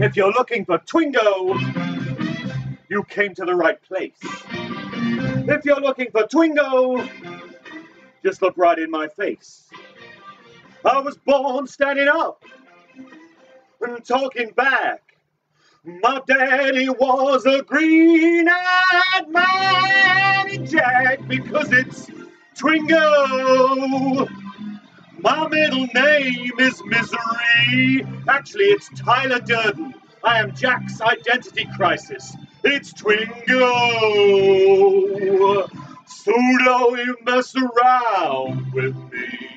If you're looking for Twingo, you came to the right place. If you're looking for Twingo, just look right in my face. I was born standing up and talking back. My daddy was a green-eyed man, Jack, because it's Twingo. My middle name is Misery. Actually, it's Tyler Durden. I am Jack's identity crisis. It's Twingo. So don't you mess around with me.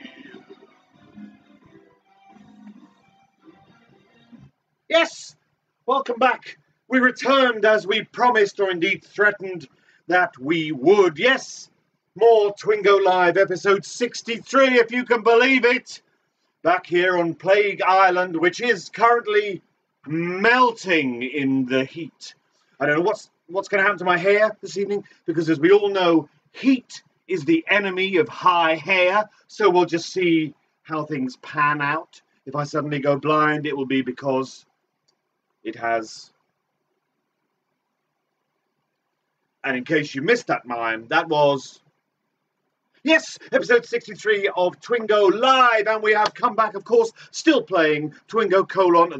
Yes, welcome back. We returned as we promised, or indeed threatened that we would. Yes. More Twingo Live, episode 63, if you can believe it. Back here on Plague Island, which is currently melting in the heat. I don't know what's going to happen to my hair this evening, because as we all know, heat is the enemy of high hair. So we'll just see how things pan out. If I suddenly go blind, it will be because it has... And in case you missed that mime, that was... Yes, episode 63 of Twingo Live, and we have come back, of course, still playing Twingo :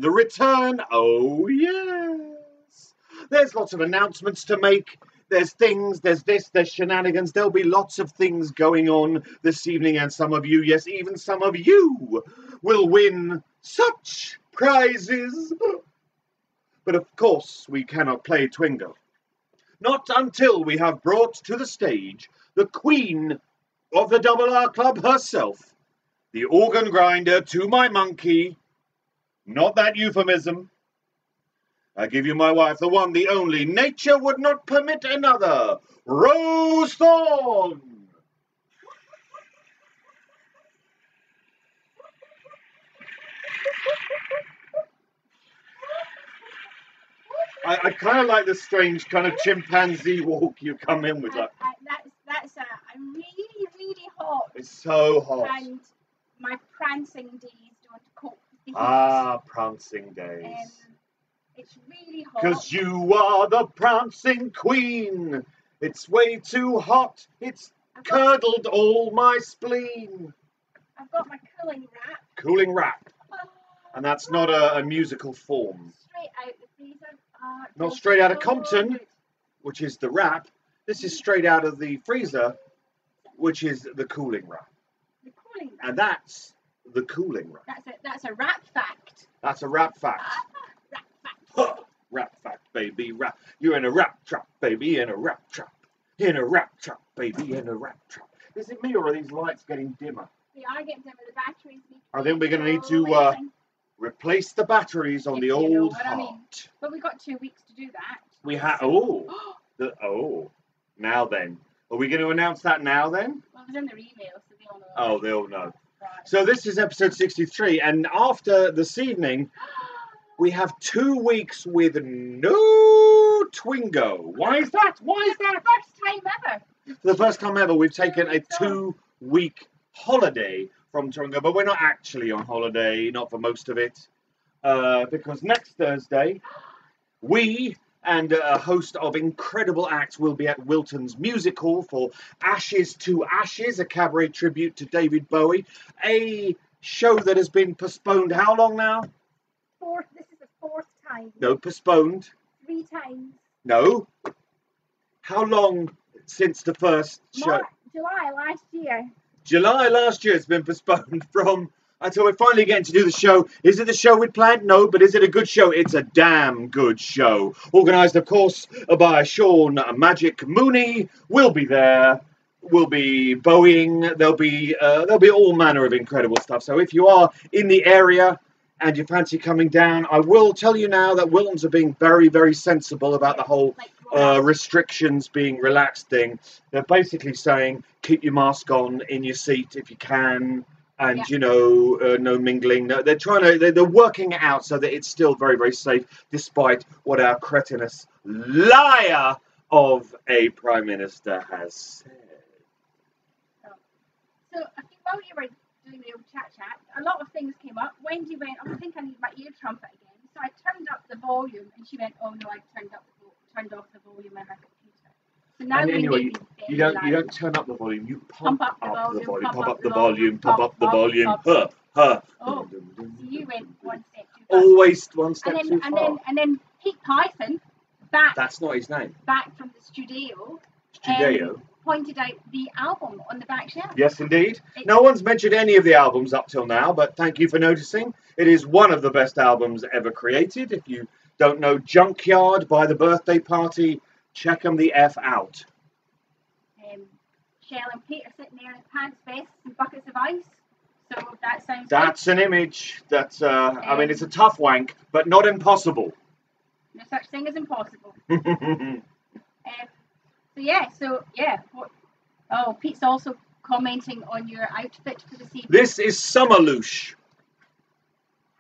The Return. Oh, yes. There's lots of announcements to make. There's things, there's this, there's shenanigans. There'll be lots of things going on this evening, and some of you, yes, even some of you, will win such prizes. But of course, we cannot play Twingo. Not until we have brought to the stage the Queen of the Double R Club herself, the organ grinder to my monkey. Not that euphemism. I give you my wife, the one, the only. Nature would not permit another. Rose Thorn. I kind of like the strange kind of chimpanzee walk you come in with. Like. That's really hot. It's so hot. And my prancing days don't cope with the heat. Ah, prancing days. It's really hot. Because you are the prancing queen. It's way too hot. It's curdled all my spleen. I've got my cooling wrap. Cooling wrap. And that's not a musical form. Straight out the freezer. Not straight out of Compton, which is the wrap. This is straight out of the freezer, which is the cooling wrap. The cooling wrap. And that's the cooling wrap. That's a wrap fact. That's a wrap fact. Wrap fact. Huh. Wrap fact, baby. Wrap. You're in a wrap trap, baby. In a wrap trap. In a wrap trap, baby. In a wrap trap. Is it me or are these lights getting dimmer? They are getting dimmer. The batteries. I think we're going to need to replace the batteries on the old heart. I mean. But we've got 2 weeks to do that. We have. Now then. Are we going to announce that now then? Well, it was in their email, so they all know. Oh, they all know. Right. So this is episode 63, and after this evening, we have 2 weeks with no Twingo. Why is that? Why is that? First time ever. For the first time ever, we've taken a 2-week holiday from Twingo, but we're not actually on holiday, not for most of it, because next Thursday, we and a host of incredible acts will be at Wilton's Music Hall for Ashes to Ashes, a cabaret tribute to David Bowie, a show that has been postponed how long now? This is the 4th time. No, postponed. 3 times. No. How long since the first show? July last year. July last year it's been postponed from until we're finally getting to do the show. Is it the show we'd planned? No, but is it a good show? It's a damn good show. Organised, of course, by Sean Magic Mooney. We'll be there. We'll be Boeing. There'll be all manner of incredible stuff. So if you are in the area and you fancy coming down, I will tell you now that Wilton's are being very, very sensible about the whole restrictions being relaxed thing. They're basically saying keep your mask on in your seat if you can. And, no mingling. No, they're working it out so that it's still very, very safe, despite what our cretinous liar of a Prime Minister has said. So, I think while you were doing the old chat, a lot of things came up. Wendy went, I think I need my ear trumpet again. So I turned up the volume, and she went, oh no, I turned off the volume on her computer. So now anyway, you don't turn up the volume. You pump up the volume. Pump up the volume. Pump up the volume. Oh, so you went one step too far. Always one step too far. And then Pete Python, that's not his name. Back from the studio. Pointed out the album on the back shelf. Yes, indeed. No one's mentioned any of the albums up till now, but thank you for noticing. It is one of the best albums ever created. If you don't know Junkyard by the Birthday Party, check them the F out. Shell and Pete are sitting there in pants, vests and buckets of ice. So that sounds That's an image. That's, I mean, it's a tough wank, but not impossible. No such thing as impossible. Pete's also commenting on your outfit for this evening. This is Summer Loosh.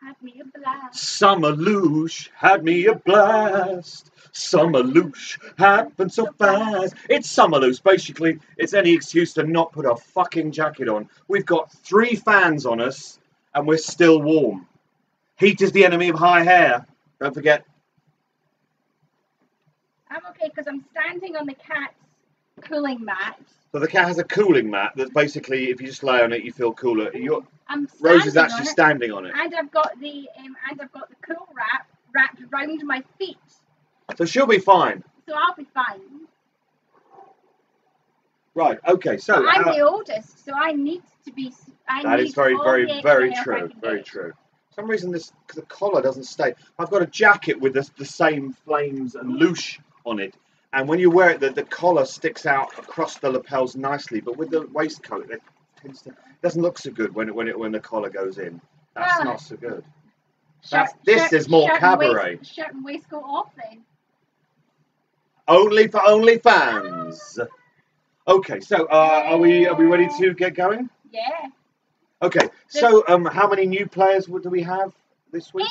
Had me a blast. Summer Loosh had me a blast. Summer Loosh happened so fast. It's Summer Loosh, basically. It's any excuse to not put a fucking jacket on. We've got 3 fans on us, and we're still warm. Heat is the enemy of high hair. Don't forget. I'm okay, because I'm standing on the cat's cooling mat. So the cat has a cooling mat that's basically, if you just lie on it, you feel cooler. Rose is actually standing on it. And I've got the cool wrap wrapped around my feet. So she'll be fine. So I'll be fine. Right, okay, so... I'm the oldest, so I need to be... That is very, very, very true. Very true. For some reason, the collar doesn't stay. I've got a jacket with the same flames and loosh on it. And when you wear it, the collar sticks out across the lapels nicely. But with the waistcoat, it doesn't look so good when the collar goes in. That's not so good. This is more cabaret. Shirt and waistcoat off then. Only for OnlyFans. Okay, so are we ready to get going? Yeah. Okay, so how many new players do we have this week?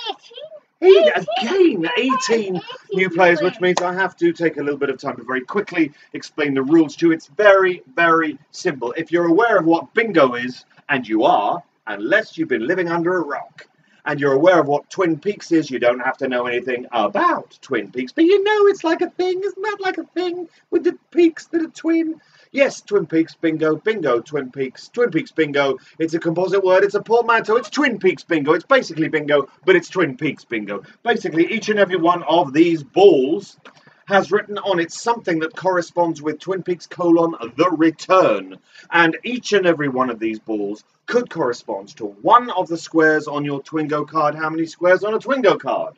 18 new players, which means I have to take a little bit of time to very quickly explain the rules to you. It's very, very simple. If you're aware of what bingo is, and you are, unless you've been living under a rock, and you're aware of what Twin Peaks is, you don't have to know anything about Twin Peaks. But you know it's like a thing. Isn't that like a thing with the peaks that are twin? Yes, Twin Peaks, bingo, bingo, Twin Peaks bingo. It's a composite word, it's a portmanteau, it's Twin Peaks bingo. It's basically bingo, but it's Twin Peaks bingo. Basically, each and every one of these balls has written on it something that corresponds with Twin Peaks : The Return. And each and every one of these balls could correspond to one of the squares on your Twingo card. How many squares on a Twingo card?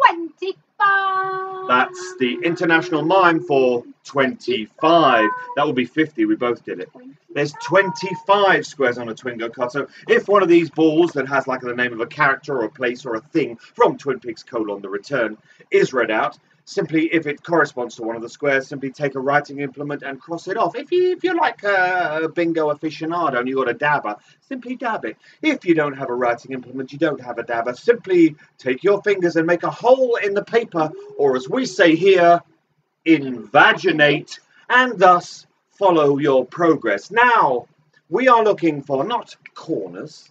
25. That's the international mime for 25. That would be 50. We both did it. There's 25 squares on a Twingo card. So if one of these balls that has like the name of a character or a place or a thing from Twin Peaks : The Return is read out, simply, if it corresponds to one of the squares, simply take a writing implement and cross it off. If you're like a bingo aficionado and you've got a dabber, simply dab it. If you don't have a writing implement, you don't have a dabber, simply take your fingers and make a hole in the paper, or as we say here, invaginate, and thus follow your progress. Now, we are looking for not corners,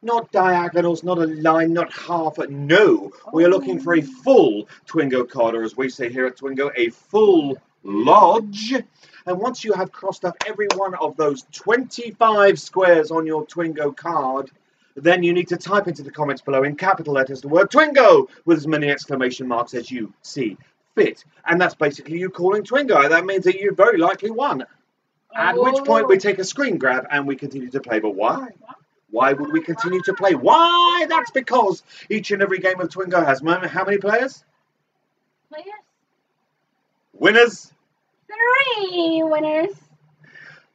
not diagonals, not a line, not half. No, we are looking for a full Twingo card, or as we say here at Twingo, a full lodge. And once you have crossed off every one of those 25 squares on your Twingo card, then you need to type into the comments below in capital letters the word Twingo with as many exclamation marks as you see fit. And that's basically you calling Twingo. That means that you very likely won. At which point we take a screen grab and we continue to play. But why? Why would we continue to play? Why? That's because each and every game of Twingo has how many players? Winners? 3 winners.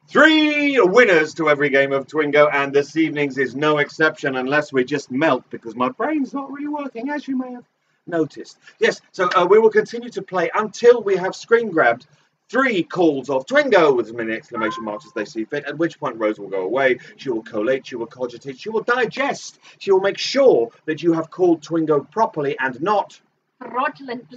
3 winners to every game of Twingo, and this evening's is no exception unless we just melt because my brain's not really working, as you may have noticed. Yes, so we will continue to play until we have screen grabbed 3 calls of Twingo with as many exclamation marks as they see fit, at which point Rose will go away, she will collate, she will cogitate, she will digest, she will make sure that you have called Twingo properly and not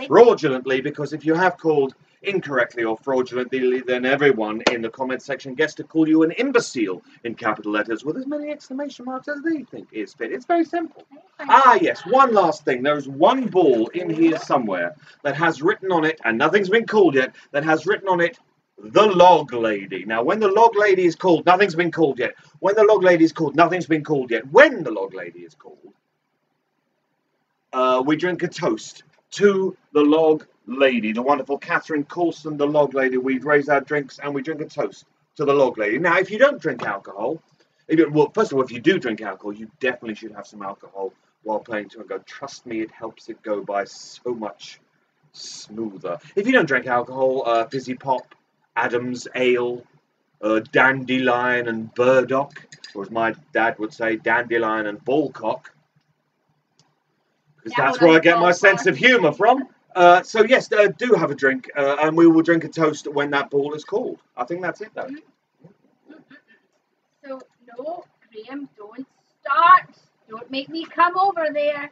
fraudulently, because if you have called incorrectly or fraudulently, then everyone in the comment section gets to call you an imbecile in capital letters with as many exclamation marks as they think is fit. It's very simple. Ah, yes, one last thing. There's one ball in here somewhere that has written on it, and nothing's been called yet, that has written on it, the Log Lady. Now, when the Log Lady is called, nothing's been called yet. When the Log Lady is called, nothing's been called yet. When the Log Lady is called, we drink a toast to the Log Lady, the wonderful Catherine Coulson, the Log Lady. We raise our drinks and we drink a toast to the Log Lady. Now, if you don't drink alcohol, well, first of all, if you do drink alcohol, you definitely should have some alcohol while playing Twingo. Trust me, it helps it go by so much smoother. If you don't drink alcohol, Fizzy Pop, Adams Ale, Dandelion and Burdock, or as my dad would say, Dandelion and Ballcock, because that's where I get my sense of humour from. So yes, do have a drink, and we will drink a toast when that ball is called. I think that's it, though. So no, Graham, don't start. Don't make me come over there.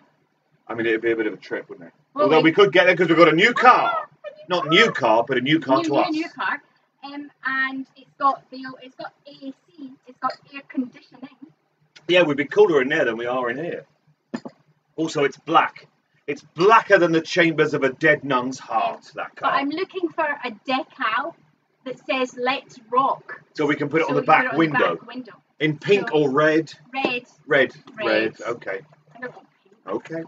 I mean, it'd be a bit of a trip, wouldn't it? Well, although we could get there because we've got a new car. Not new car, but a new car to us. New car. And it's got AC. It's got air conditioning. Yeah, we'd be cooler in there than we are in here. Also, it's black. It's blacker than the chambers of a dead nun's heart, that car. But I'm looking for a decal that says "Let's Rock." So we can put it on the back window. In pink or red? Red. Red. Okay. I don't want pink. Okay.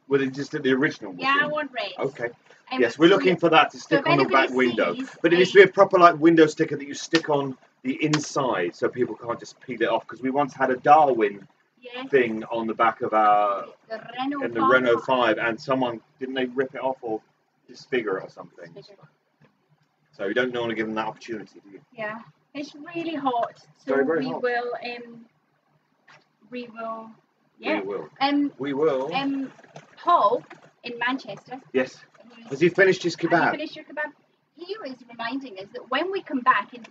Well, it's just the original one. Yeah, I want red. Okay. Yes, we're looking for that to stick on the back window. But it needs to be a proper like window sticker that you stick on the inside so people can't just peel it off. Because we once had a Darwin thing on the back of our Renault 5, and someone didn't they rip it off or disfigure it or something. So you don't want to give them that opportunity, do you? Yeah, it's really hot, so very hot. We will. Paul in Manchester. Yes. Has he finished his kebab? Has he finished your kebab? He was reminding us that when we come back in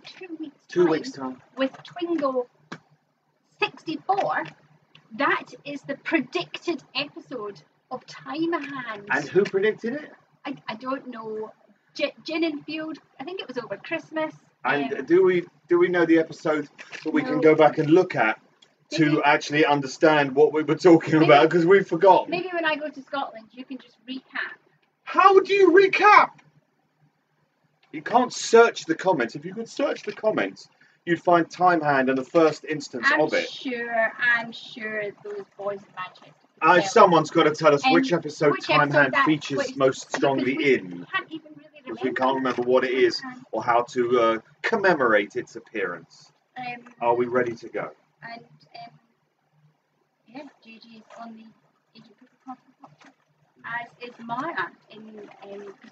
2 weeks' time with Twingo 64. That is the predicted episode of Time Hand. And who predicted it? I don't know. Gin and Field. I think it was over Christmas. And do we know the episode that we can go back and look at to actually understand what we were talking about because we've forgotten. Maybe when I go to Scotland, you can just recap. How do you recap? You can't search the comments. If you could search the comments, you'd find Time Hand and the first instance of it. I'm sure those boys in Manchester. Someone's got to tell us which episode Time episode Hand features most strongly in. Can't even really remember. Because we can't remember what it is or how to commemorate its appearance. Are we ready to go? And yeah, Gigi is on the Agent Cooker Coffee Cocktail, as is Maya in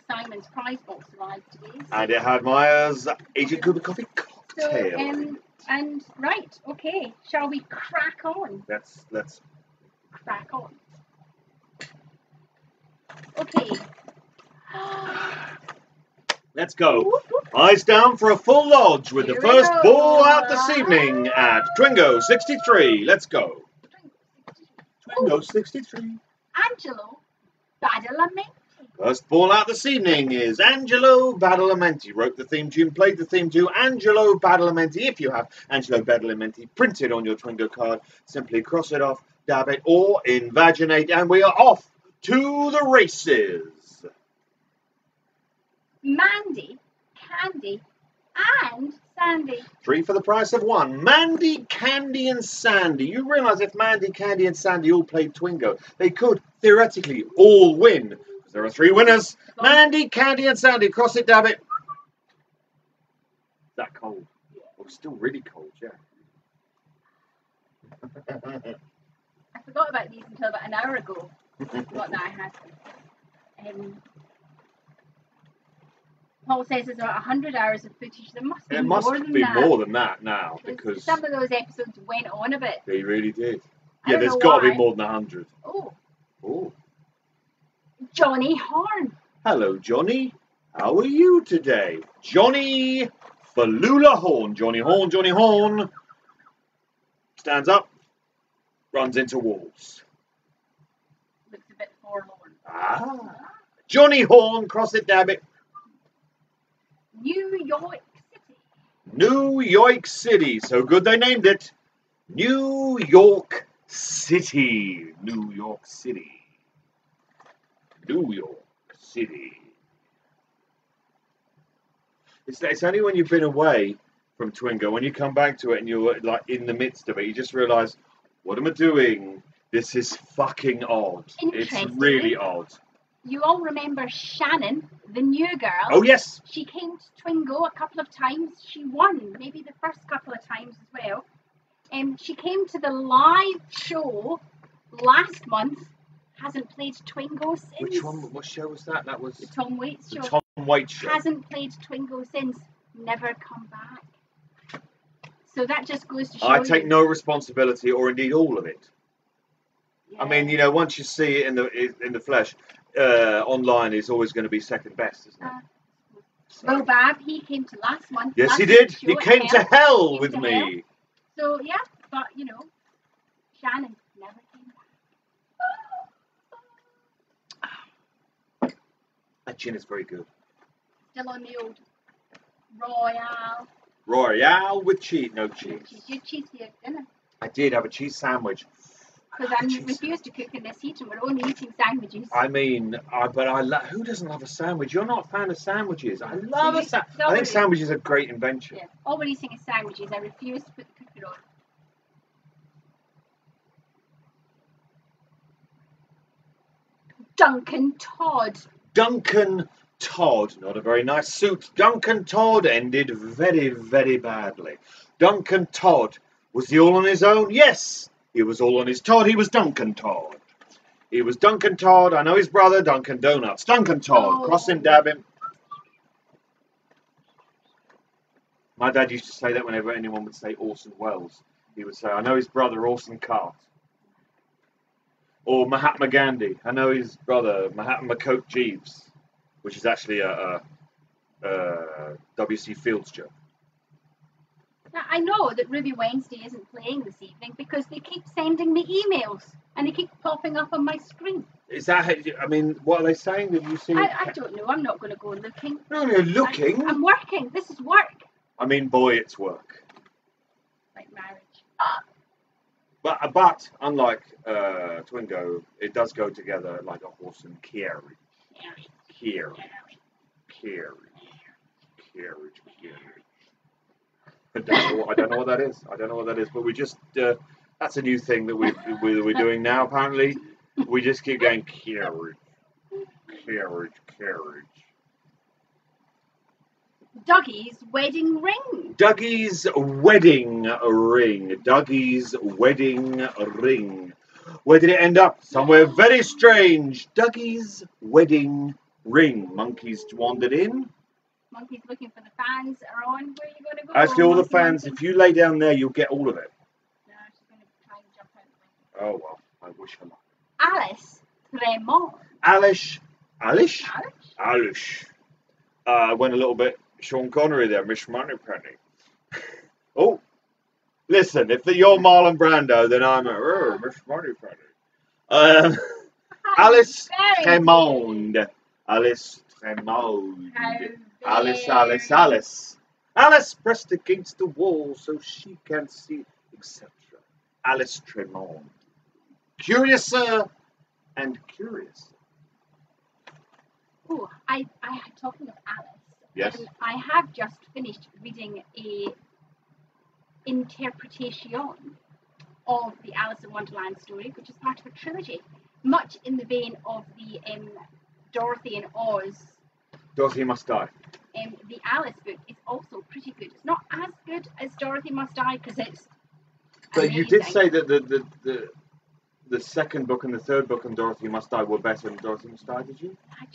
Simon's prize box arrived today. So and it had Maya's Agent Cooper Coffee Cocktail. So, and right, okay, shall we crack on? Let's crack on. Okay. Let's go. Eyes down for a full lodge with the first ball out this evening at Twingo 63. Let's go. Twingo 63. Angelo Badalamenti. First ball out this evening is Angelo Badalamenti. Wrote the theme tune, played the theme tune. Angelo Badalamenti. If you have Angelo Badalamenti printed on your Twingo card, simply cross it off, dab it, or invaginate, and we are off to the races. Mandy, Candy, and Sandy. 3 for the price of 1. Mandy, Candy, and Sandy. You realise if Mandy, Candy, and Sandy all played Twingo, they could theoretically all win. Because there are 3 winners. Mandy, Candy, and Sandy. Cross it, dab it. Is that cold? Oh, it's still really cold, yeah. I forgot about these until about an hour ago. What that I had. Paul says there's about 100 hours of footage. There must be more than that. It must be more than that now, because some of those episodes went on a bit. They really did. Yeah, there's got to be more than 100. Oh. Johnny Horn. Hello, Johnny. How are you today? Johnny Falula Horn. Johnny Horn, Johnny Horn. Stands up, runs into walls. Looks a bit forlorn. Johnny Horn, cross it, dab it. New York City. New York City. So good they named it. New York City. New York City. New York City. It's only when you've been away from Twingo, when you come back to it and you're like in the midst of it, you just realise, what am I doing? This is fucking odd. It's really odd. You all remember Shannon, the new girl. Oh, yes. She came to Twingo a couple of times. She won, maybe the first couple of times as well. She came to the live show last month. Hasn't played Twingo since. Which one? What show was that? That was the Tom Waits show. The Tom Waits show. Hasn't played Twingo since. Never come back. So that just goes to show I take no responsibility, or indeed all of it. Yeah. I mean, you know, once you see it in the flesh, online is always going to be second best, isn't it? Well, Bab, he came to last month. Yes, he did. He came to hell with me. So yeah, but you know, Shannon never came back. That gin is very good. Still on the old Royale. Royale with cheese. No cheese. You had cheese for your dinner. I did have a cheese sandwich. Because I refuse to cook in this heat and we're only eating sandwiches. I mean, who doesn't love a sandwich? You're not a fan of sandwiches. I love a sandwich. I think sandwiches are a great invention. Yeah. All we're eating is sandwiches. I refuse to put the cooker on. Duncan Todd. Duncan Todd. Not a very nice suit. Duncan Todd ended very, very badly. Duncan Todd. Was he all on his own? Yes. He was all on his Todd. He was Duncan Todd. He was Duncan Todd. I know his brother, Duncan Donuts. Duncan Todd. Oh. Cross him, dab him. My dad used to say that whenever anyone would say Orson Welles. He would say, I know his brother, Orson Cart. Or Mahatma Gandhi. I know his brother, Mahatma Coke Jeeves. Which is actually a W.C. Fields joke. Now, I know that Ruby Wednesday isn't playing this evening because they keep sending me emails and they keep popping up on my screen. Is that, I mean, what are they saying? Have you seen I don't know. I'm not going to go looking. No, you're looking. I'm working. This is work. I mean, boy, it's work. Like marriage. But unlike Twingo, it does go together like a horse and carriage. Carriage. I don't know what that is. I don't know what that is. But we just that's a new thing that we're doing now. Apparently, we just keep going carriage. Dougie's wedding ring. Dougie's wedding ring. Dougie's wedding ring. Where did it end up? Somewhere very strange. Dougie's wedding ring. Monkeys wandered in. Monkey's looking for the fans that are on. Where are you going to go? Actually, all the fans, Monkey. if you lay down there, you'll get all of it. No, she's going to try and jump out the Oh, window. well, I wish her luck. Alice Tremont. Alice. Went a little bit Sean Connery there, Miss Moneypenny. Oh, listen, if you're Marlon Brando, then I'm Miss Moneypenny. Alice Tremont. Alice Tremont. Alice. Alice pressed against the wall so she can see, etc. Alice Tremont. Curiouser and curious. Oh, I talking of Alice. Yes. I have just finished reading a interpretation of the Alice in Wonderland story, which is part of a trilogy, much in the vein of the Dorothy and Oz. Dorothy Must Die. The Alice book is also pretty good. It's not as good as Dorothy Must Die because it's. But amazing. you did say that the second book and the third book and Dorothy Must Die were better than Dorothy Must Die, did you? I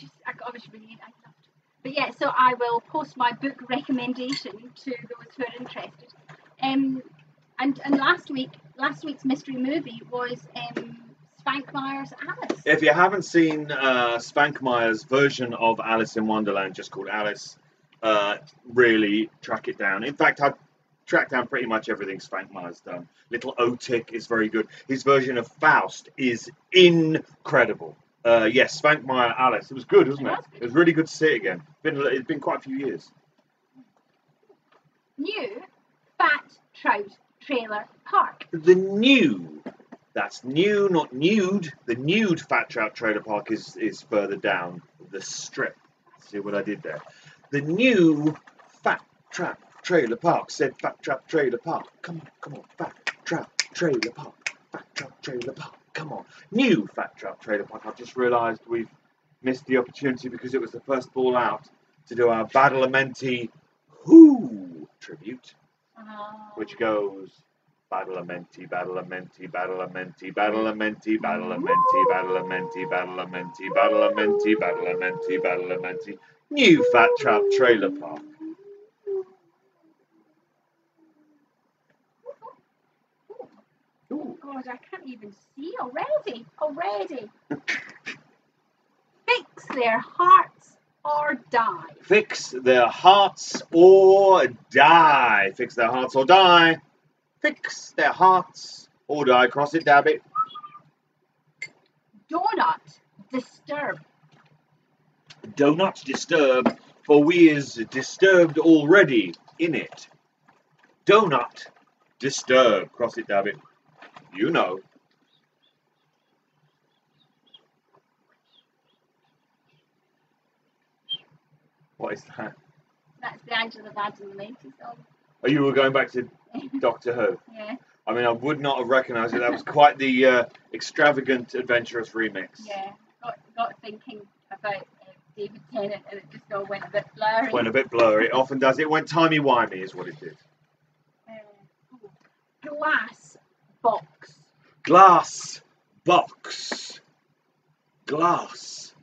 was really, I loved it. But yeah, so I will post my book recommendation to those who are interested. And last week's mystery movie was Spankmeyer's Alice. If you haven't seen Spankmeyer's version of Alice in Wonderland, just called Alice, really track it down. In fact, I've tracked down pretty much everything Spankmeyer's done. Little Otik is very good. His version of Faust is incredible. Yes, Spankmeyer Alice. It was good, wasn't it? It was really good to see it again. It's been quite a few years. New Fat Trout Trailer Park. The new, that's new, not nude. The nude Fat Trout Trailer Park is further down the strip. See what I did there? The new Fat Trap Trailer Park, said Fat Trap Trailer Park. Come on, Fat Trap Trailer Park. Fat Trap Trailer Park. Come on. New Fat Trap Trailer Park. I've just realised we've missed the opportunity because it was the first ball out to do our Badalamenti Who tribute, which goes Badalamenti, Badalamenti, Badalamenti, Badalamenti, Badalamenti, Badalamenti, Badalamenti, Badalamenti, Badalamenti, Badalamenti. New Fat Trap Trailer Park. Oh God, I can't even see already. Fix their hearts or die. Fix their hearts or die. Fix their hearts or die. Fix their hearts or die. Cross it, dab it. Do not disturb. Do not disturb, for we is disturbed already in it. Do not disturb. Cross it, dab it. You know. What is that? That's the Angela Badalamenti song. Oh, you were going back to Doctor Who? Yeah. I mean, I would not have recognised it. That was quite the extravagant, adventurous remix. Yeah. Got thinking about David Tennant and it just all went a bit blurry. Went a bit blurry. It often does. It went timey-wimey is what it did. Glass box. Glass box. Glass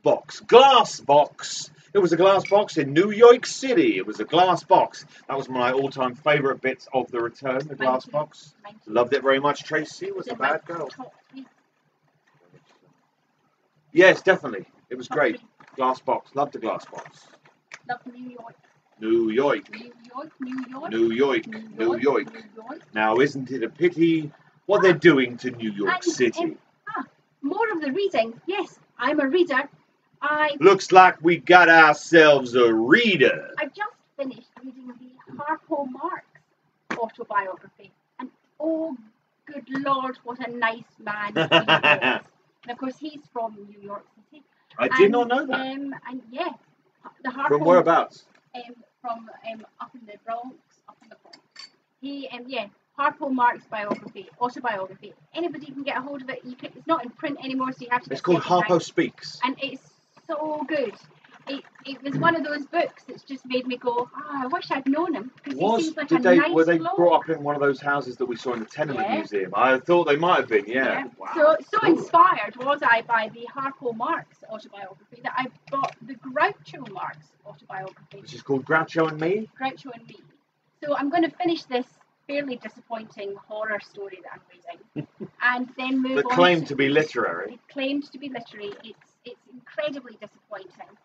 box. Glass box. It was a glass box in New York City. It was a glass box. That was my all-time favourite bits of The Return, the glass box. Loved it very much. Tracy was a bad girl. Yes, definitely. It was great. Glass box. Loved the glass box. Love New York. New York. New York, New York. New York. New York. Now, isn't it a pity what they're doing to New York City? More of the reading. Yes, I'm a reader. Looks like we got ourselves a reader. I just finished reading the Harpo Marx autobiography. And oh good Lord, what a nice man he was. And of course, he's from New York City. I did not know that. And yeah, the Harpo. From whereabouts? From up in the Bronx, up in the Bronx. He yeah, Harpo Marx autobiography. Anybody can get a hold of it. It's not in print anymore, so you have to. It's called Harpo Speaks, and it's so good. It was one of those books that's just made me go, I wish I'd known him, because he seems like a nice were they bloke. brought up in one of those houses that we saw in the Tenement Museum? I thought they might have been, yeah. Wow. So inspired was I by the Harpo Marx autobiography that I bought the Groucho Marx autobiography. Which is called Groucho and Me? Groucho and Me. So I'm going to finish this fairly disappointing horror story that I'm reading, and then move on. That claimed to be literary. It claimed to be literary. It's incredibly disappointing.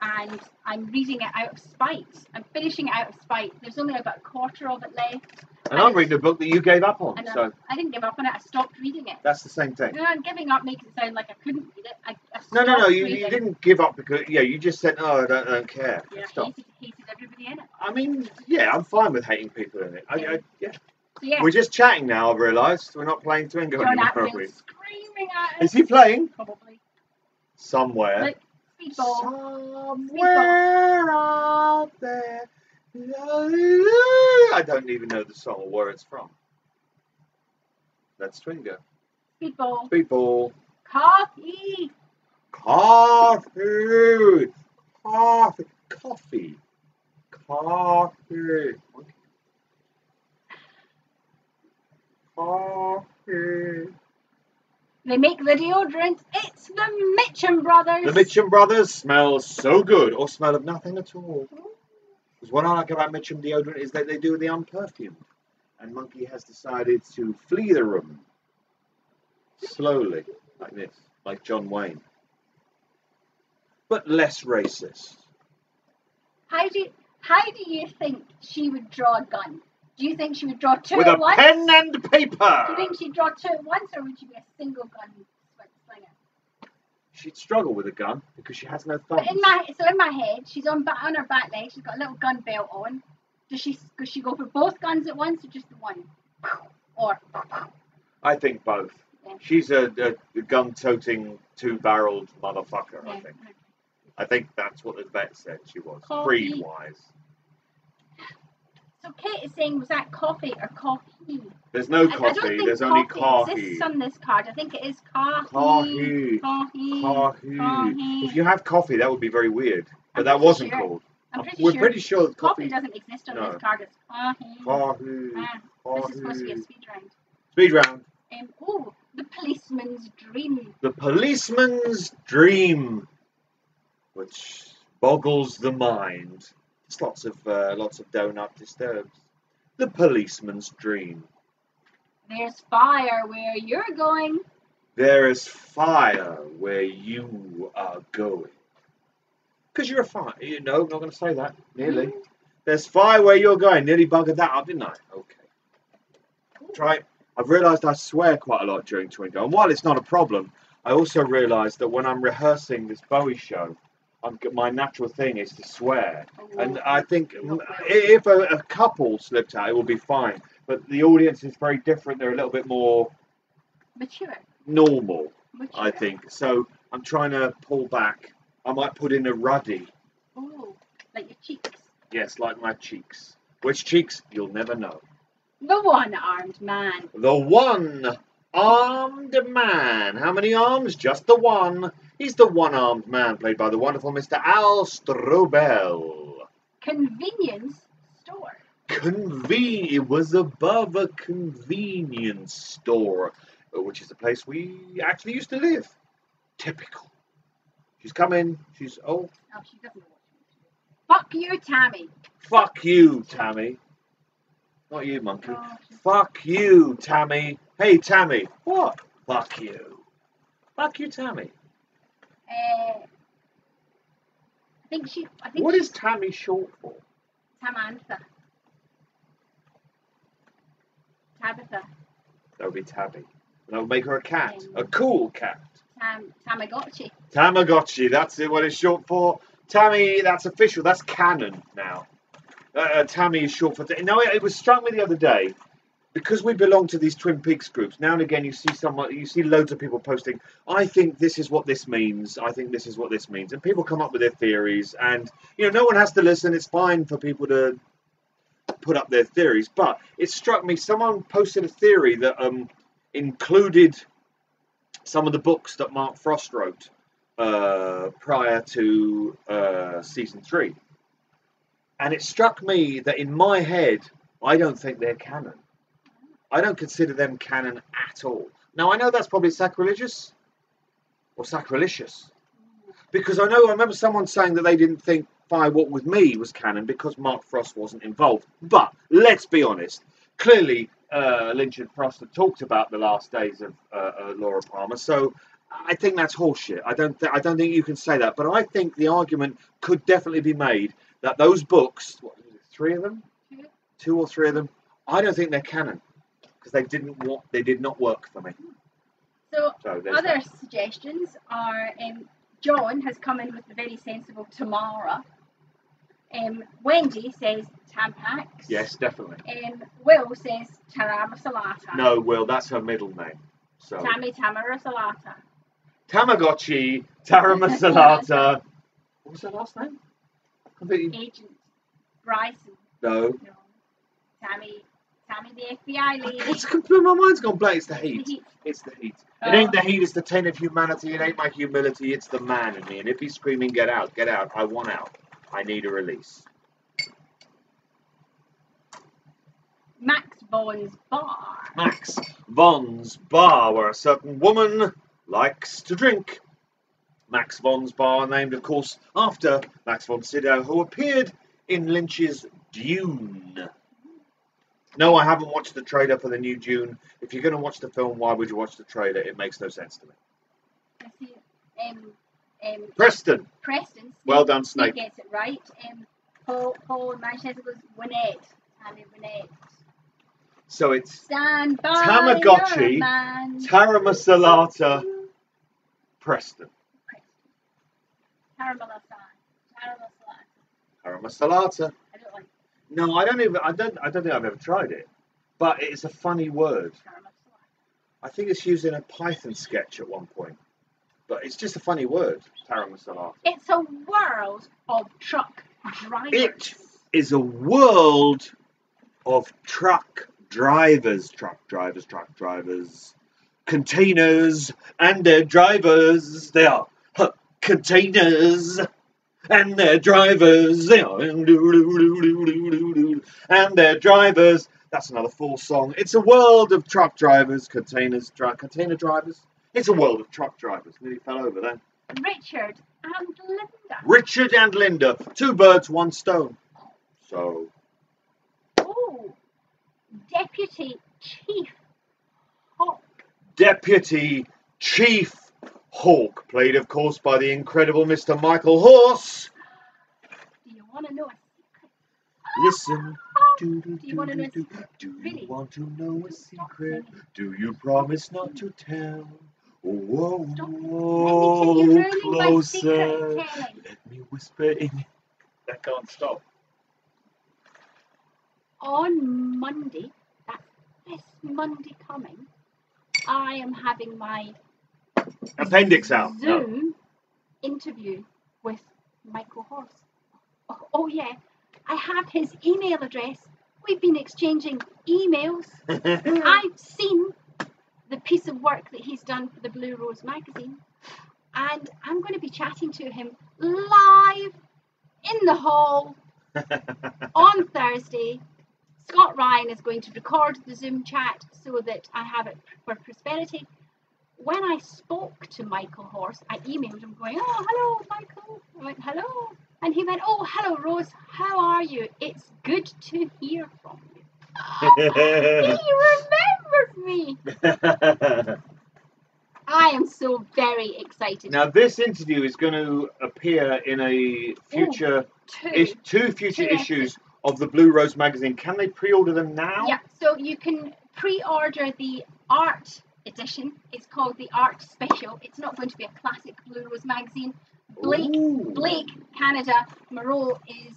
And I'm reading it out of spite. I'm finishing it out of spite. There's only about a quarter of it left. And I'm reading a book that you gave up on. So I didn't give up on it. I stopped reading it. That's the same thing. No, giving up makes it sound like I couldn't read it. I no. You didn't give up because you just said, "Oh, I don't care." Yeah, hated everybody in it. I mean, yeah, I'm fine with hating people in it. Yeah. So, yeah. We're just chatting now. I've realised we're not playing Twingo anymore. Screaming at us. Is he playing? Probably. Somewhere. Like, Speedball. Somewhere out there. I don't even know the song or where it's from. That's Twingo. Speedball. Speedball. Coffee. Coffee. Coffee. Coffee. Coffee. Coffee. They make the deodorant. It's the Mitchum Brothers. The Mitchum Brothers smell so good, or smell of nothing at all. Because what I like about Mitchum deodorant is that they do the unperfumed. And Monkey has decided to flee the room. Slowly, like this, like John Wayne. But less racist. How do you think she would draw a gun? Do you think she would draw two with at a once? pen and paper? Do you think she'd draw two at once, or would she be a single gun slinger? She'd struggle with a gun because she has no thumbs. But in my head, she's on her back leg. She's got a little gun belt on. Does she go for both guns at once, or just the one? Or I think both. Yeah. She's a gun-toting, two-barreled motherfucker. Yeah. I think that's what the vet said she was. Breed-wise. So Kate is saying, was that coffee or coffee? There's no coffee. There's only coffee. It exists on this card. I think it is coffee. Coffee. If you have coffee, that would be very weird. But that wasn't called. We're pretty sure that coffee doesn't exist on this card. It's coffee. This is supposed to be a speed round. Speed round. The policeman's dream. The policeman's dream, which boggles the mind. It's lots of donut disturbs. The policeman's dream. There's fire where you're going. There is fire where you are going. Because you're a fire. No, I'm not going to say that. Nearly. There's fire where you're going. Nearly buggered that up, didn't I? Okay. Try. I've realised I swear quite a lot during Twingo. And while it's not a problem, I also realised that when I'm rehearsing this Bowie show, my natural thing is to swear. And I think if a couple slipped out, it would be fine. But the audience is very different. They're a little bit more mature. Normal, I think. So I'm trying to pull back. I might put in a ruddy. Oh, like your cheeks. Yes, like my cheeks. Which cheeks? You'll never know. The one-armed man. The one-armed man. How many arms? Just the one. He's the one-armed man, played by the wonderful Mr. Al Strobel. Convenience store. It was above a convenience store, which is the place we actually used to live. Typical. She's coming. She's Oh, she doesn't know what she wants to do. Fuck you, Tammy. Fuck you, Tammy. Not you, monkey. Oh, fuck you, Tammy. Hey, Tammy. What? Fuck you. Fuck you, Tammy. I think what is Tammy short for? Tamantha. Tabitha. That would be Tabby. That would make her a cat. A cool cat. Tamagotchi. Tamagotchi. That's it. What it's short for. Tammy. That's official. That's canon now. Tammy is short for. No, it was struck me the other day. because we belong to these Twin Peaks groups, now and again you see loads of people posting, I think this is what this means, I think this is what this means. And people come up with their theories, and no one has to listen. It's fine for people to put up their theories. But it struck me, someone posted a theory that included some of the books that Mark Frost wrote prior to season 3. And it struck me that in my head, I don't think they're canon. I don't consider them canon at all. Now, I know that's probably sacrilegious or sacrilegious, because I remember someone saying that they didn't think Fire Walk With Me was canon because Mark Frost wasn't involved. But let's be honest, clearly Lynch and Frost had talked about the last days of Laura Palmer, so I think that's horseshit. I don't think you can say that, but I think the argument could definitely be made that those books, what, 3 of them, 2 or 3 of them, I don't think they're canon because they did not work for me. So other suggestions are John has come in with the very sensible Tamara. Wendy says Tampax. Yes, definitely. Will says Tarama Salata. No, Will, that's her middle name. So Tamara Salata. Tamagotchi, Tarama Salata. What was her last name? Agent Bryson. No. Tammy the FBI lady. My mind's gone blank. It's the heat. It's the heat. Oh. It ain't the heat, it's the taint of humanity. It ain't my humility, it's the man in me. And if he's screaming, get out, I want out. I need a release. Max Vaughn's Bar. Max Vaughn's Bar, where a certain woman likes to drink. Max Vaughn's Bar, named, of course, after Max von Sydow, who appeared in Lynch's Dune. No, I haven't watched the trailer for the new Dune. If you're going to watch the film, why would you watch the trailer? It makes no sense to me. I see. Preston. Well done, Snake. Snake gets it right. Paul in Manchester goes Winnett. Tammy Winnett. So it's Stand by Tamagotchi, Tarama Salata, Preston. Tarama Salata. I don't like. No, I don't think I've ever tried it, but it's a funny word. I think it's used in a Python sketch at one point, but it's just a funny word. Tarama Salata. It's a world of truck drivers. It is a world of truck drivers, containers and their drivers. They are containers and their drivers. They are and their drivers. That's another full song. It's a world of truck drivers, container drivers. It's a world of truck drivers. Nearly fell over then. Richard and Linda. 2 birds, 1 stone. So. Oh, Deputy Chief Hawk. Deputy Chief Hawk, played, of course, by the incredible Mr. Michael Horse. Do you want to know a secret? Listen. Do you want to know a secret? Do you want to know a secret? Do you promise not to tell? Whoa, closer. Let me whisper in. That can't stop. On Monday, that's this Monday coming, I am having my appendix out. Zoom interview with Michael Horse. Oh yeah, I have his email address. We've been exchanging emails. I've seen the piece of work that he's done for the Blue Rose magazine, and I'm going to be chatting to him live in the hall on Thursday. Scott Ryan is going to record the Zoom chat so that I have it for prosperity. When I spoke to Michael Horse, I emailed him going, "Oh, hello, Michael." I went, "Hello." And he went, "Oh, hello, Rose. How are you? It's good to hear from you." He remembers me. I am so very excited. Now, this interview is going to appear in a future, two future issues of the Blue Rose magazine. Can they pre-order them now? Yeah, so you can pre-order the art edition. It's called the Art Special. It's not going to be a classic Blue Rose magazine. Blake Canada Moreau is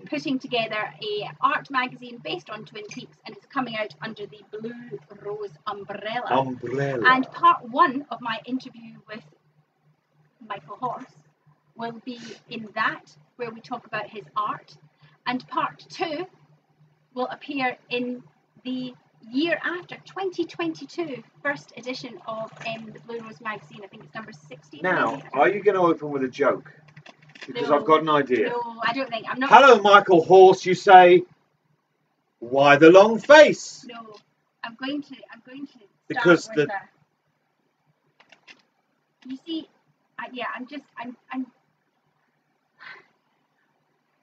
putting together a art magazine based on Twin Peaks, and it's coming out under the Blue Rose umbrella. And part 1 of my interview with Michael Horse will be in that, where we talk about his art, and part 2 will appear in the year after, 2022, first edition of the Blue Rose magazine. I think it's number 60. Now, are you going to open with a joke? Because I've got an idea. No, I don't think. I'm not. Hello, Michael Horse. You say, why the long face? No, I'm going to. Start because with you see, yeah,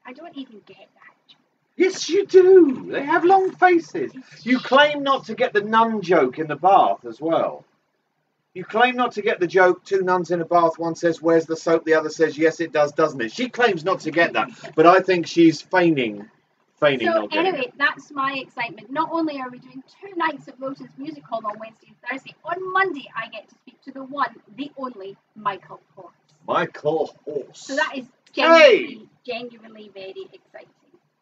I don't even get that. Yes, you do. They have long faces. You claim not to get the nun joke in the bath as well. You claim not to get the joke, 2 nuns in a bath, one says, where's the soap? The other says, yes, it does, doesn't it? She claims not to get that, but I think she's feigning So not getting anyway, it. That's my excitement. Not only are we doing 2 nights of Lowton's Music Hall on Wednesday and Thursday, on Monday I get to speak to the one, the only Michael Horse. Michael Horse. So that is genuinely very exciting.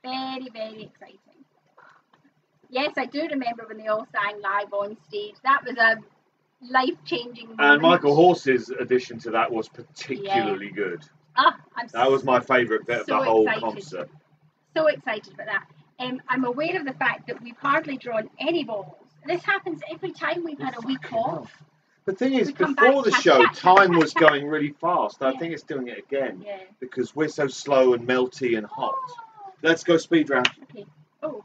Very, very exciting. Yes, I do remember when they all sang live on stage. That was a life-changing moment. And Michael Horse's addition to that was particularly good. That was my favourite bit of the whole concert. So excited about that. I'm aware of the fact that we've hardly drawn any balls. This happens every time we've had a week off. The thing is, before the show, time was going really fast. I think it's doing it again because we're so slow and melty and hot. Let's go speed round. Okay. Oh,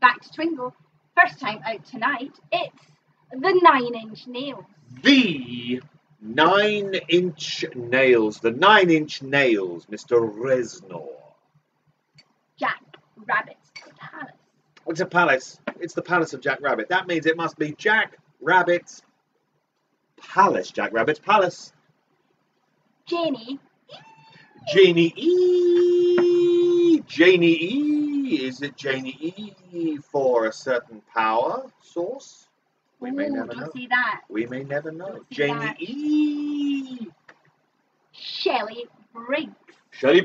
back to Twingo. First time out tonight, it's the 9-inch Nails. The 9-inch Nails. The 9-inch Nails, Mr. Reznor. Jack Rabbit's Palace. It's a palace. It's the palace of Jack Rabbit. That means it must be Jack Rabbit's Palace. Jack Rabbit's Palace. Janie E. Janie E. Is it Janie E for a certain power source? We may never know. See that. We may never know. Janie E. Shelley Briggs. Shelley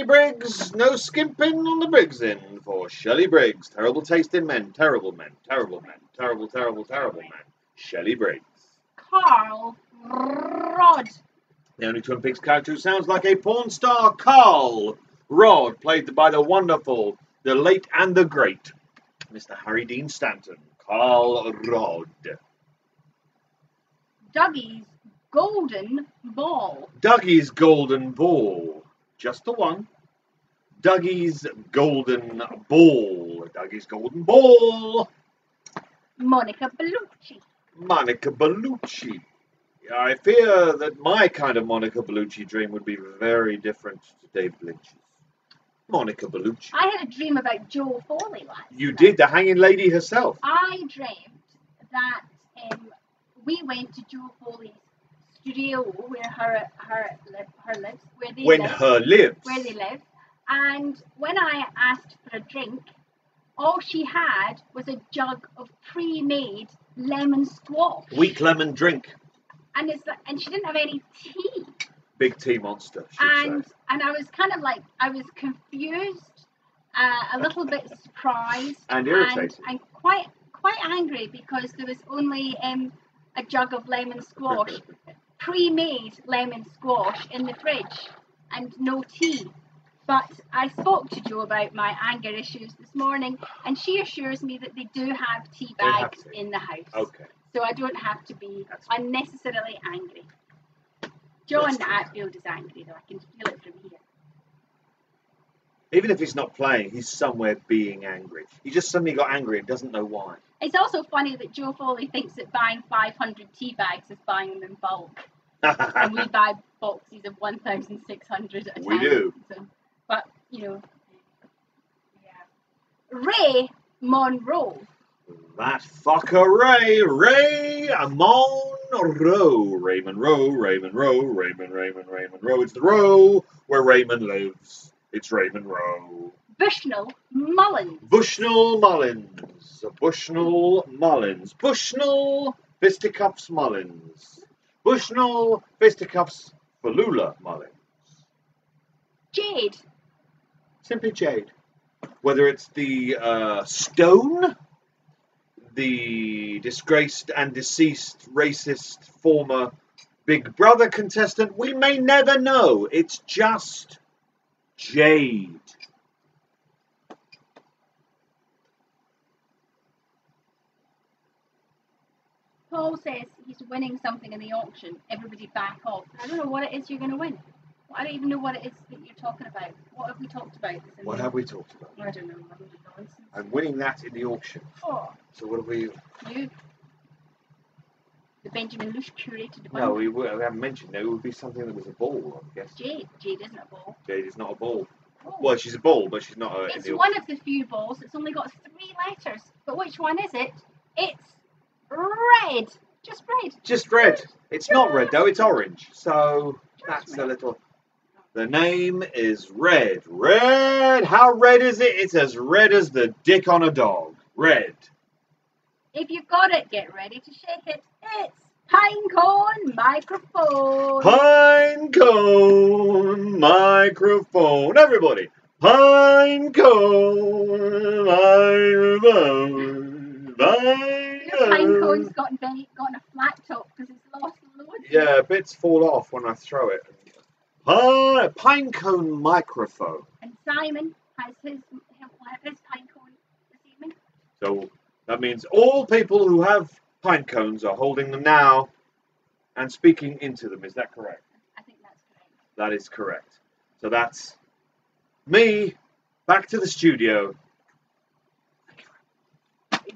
Briggs. No skimping on the Briggs in for Shelley Briggs. Terrible taste in men. Terrible men. Terrible men. Terrible men. Shelley Briggs. Carl Rod. The only Twin Peaks character who sounds like a porn star, Carl Rod, played by the wonderful, the late and the great Mr. Harry Dean Stanton. Carl Rod. Dougie's Golden Ball. Dougie's Golden Ball. Just the one. Dougie's Golden Ball. Dougie's Golden Ball. Monica Bellucci. Monica Bellucci. I fear that my kind of Monica Bellucci dream would be very different to David Lynch's. Monica Bellucci. I had a dream about Jo Foley last night. You did, the hanging lady herself. I dreamt that we went to Jo Foley's studio where her lives, where they live. And when I asked for a drink, all she had was a jug of pre-made lemon squash. Weak lemon drink. And she didn't have any tea. Big tea monster. And I was kind of like, I was confused, a little bit surprised, and irritated, and quite angry because there was only a jug of lemon squash, pre-made lemon squash in the fridge, and no tea. But I spoke to Jo about my anger issues this morning, and she assures me that they do have tea bags in the house. Okay. So I don't have to be unnecessarily angry. John Atfield is angry, though. I can feel it from here. Even if he's not playing, he's somewhere being angry. He just suddenly got angry and doesn't know why. It's also funny that Jo Foley thinks that buying 500 tea bags is buying them in bulk. And we buy boxes of 1,600 at a time. We do. So, but, yeah. Ray Monroe. That fucker Ray Monroe. Raymond Rowe. It's the row where Raymond lives. It's Raymond Rowe. Bushnell Mullins. Bushnell Fisticuffs Mullins. Bushnell Fisticuffs Falula Mullins. Jade Simply jade. Whether it's the stone, the disgraced and deceased racist former Big Brother contestant, we may never know. It's just jade. Paul says he's winning something in the auction. Everybody back off. I don't know what it is you're going to win. I don't even know what it is that you're talking about. What have we talked about? What have we talked about? I don't know. Nonsense. I'm winning that in the auction. Oh. So what have we... You. The Benjamin Lush curated No, we haven't mentioned it. It would be something that was a ball, I guess. Jade. Jade isn't a ball. Jade is not a ball. Oh. Well, she's a ball, but she's not a... It's one of the few balls. It's only got 3 letters. But which one is it? It's red. Just red. Just red. It's not red, though. It's orange. So that's red. a little... The name is Red. Red! How red is it? It's as red as the dick on a dog. Red. If you've got it, get ready to shake it. It's Pinecone Microphone. Pinecone Microphone. Everybody. Pinecone Microphone. Your Pinecone's gotten a flat top because it's lost loads. Yeah, bits fall off when I throw it. Pinecone Microphone. And Simon has his pinecone this evening. So that means all people who have pine cones are holding them now and speaking into them. Is that correct? I think that's correct. That is correct. So that's me back to the studio.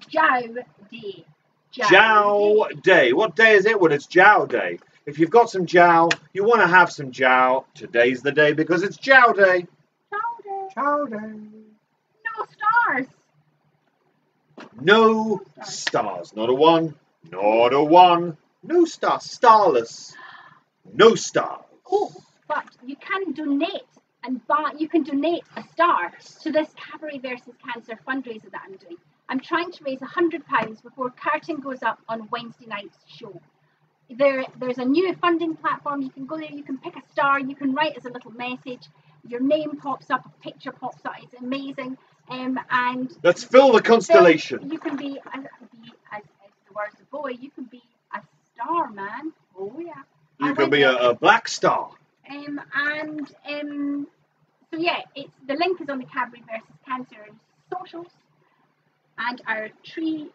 Jow Day. Jow Day. What day is it? Well, it's Jow Day. If you've got some jow, you want to have some jow, today's the day because it's Jow Day. Jow Day. Jow Day. No stars. No stars. Not a one. Not a one. No stars. Starless. No stars. Oh, but you can donate and buy. You can donate a star to this Cabaret versus Cancer fundraiser that I'm doing. I'm trying to raise £100 before curtain goes up on Wednesday night's show. There's a new funding platform. You can go there, you can pick a star, you can write as a little message. Your name pops up, a picture pops up. It's amazing. And let's fill the constellation. You can be, as the words of boy, you can be a star, man. Oh yeah. You can be a black star. So yeah, the link is on the Cabaret versus Cancer socials and our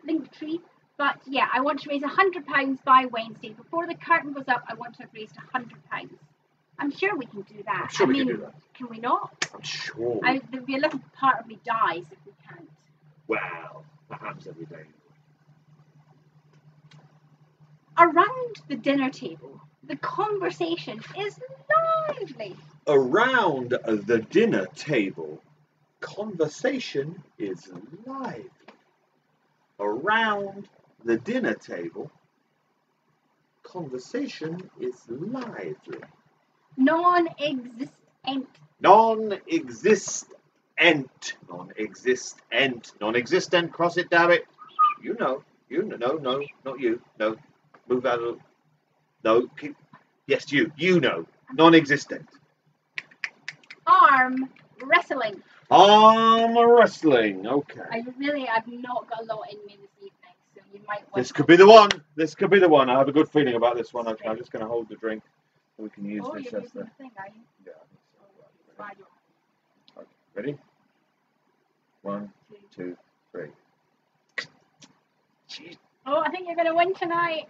link tree. But yeah, I want to raise £100 by Wednesday. Before the curtain goes up, I want to have raised £100. I'm sure we can do that. I'm sure we can do that. Can we not? I'm sure. There'll be a little part of me dies if we can't. Well, that happens every day. Around the dinner table, the conversation is lively. Around the dinner table, conversation is lively. Around the dinner table, conversation is lively. Non-existent. Non-existent. Non-existent. Non-existent. Cross it, damn it. You know. No, not you. No. Move out of... No. Yes, you. You know. Non-existent. Arm wrestling. Arm wrestling. Okay. I've not got a lot in me this evening, so you might want This could be the one. This could be the one. I have a good feeling about this one. I'm just going to hold the drink. We can use this you're as using the thing, are you? Yeah. Okay. Ready? 1, 2, 3. Jeez. Oh, I think you're going to win tonight.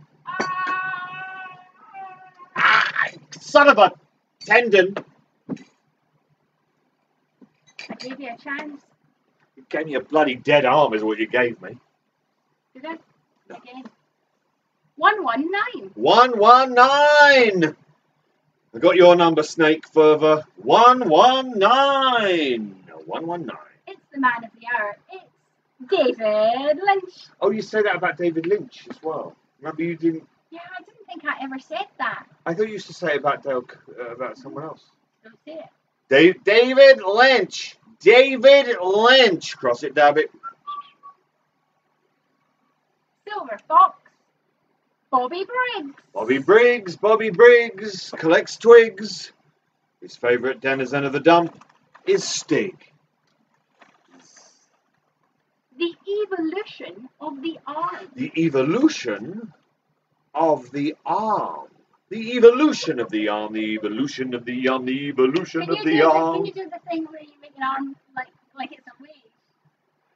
Son of a tendon. I gave you a chance. You gave me a bloody dead arm is what you gave me. Did I? No. Again. 119. 119. I got your number, Snake Fervor. 119. 119. It's the man of the hour. It's David Lynch. Oh, you say that about David Lynch as well. Remember you didn't... Yeah, I didn't think I ever said that. I thought you used to say it about about someone else. Don't say it. David Lynch. David Lynch. Cross it, dab it. Silver Fox. Bobby Briggs. Bobby Briggs collects twigs. His favourite denizen of the dump is Stig. The evolution of the arm. The evolution of the arm. The evolution of the arm. The evolution of the arm. The evolution of the arm. Can you do the thing where you make your arm like it's a wave?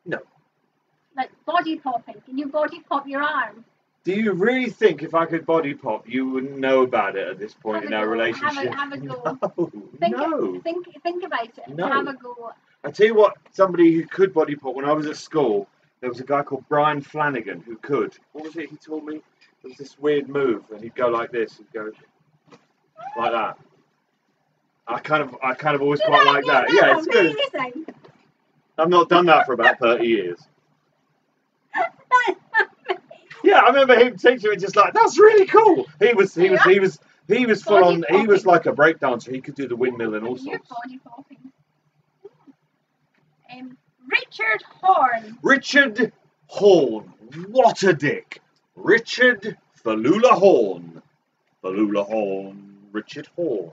No. Like body popping. Can you body pop your arm? Do you really think if I could body pop, you wouldn't know about it at this point in our relationship? Have a go. No. Think about it and No. have a go. I tell you what, somebody who could body pop, when I was at school, there was a guy called Brian Flanagan who could. What was it he taught me? It was this weird move, and he'd go like this. He'd go like that. I kind of always quite like that. Yeah, it's good. Amazing. I've not done that for about 30 years. Yeah, I remember him teaching me just like, that's really cool. He was full on. He was like a break dancer. He could do the windmill and all sorts. Body popping. Richard Horn. Richard Horn. What a dick. Richard Falula Horn. Falula Horn. Richard Horn.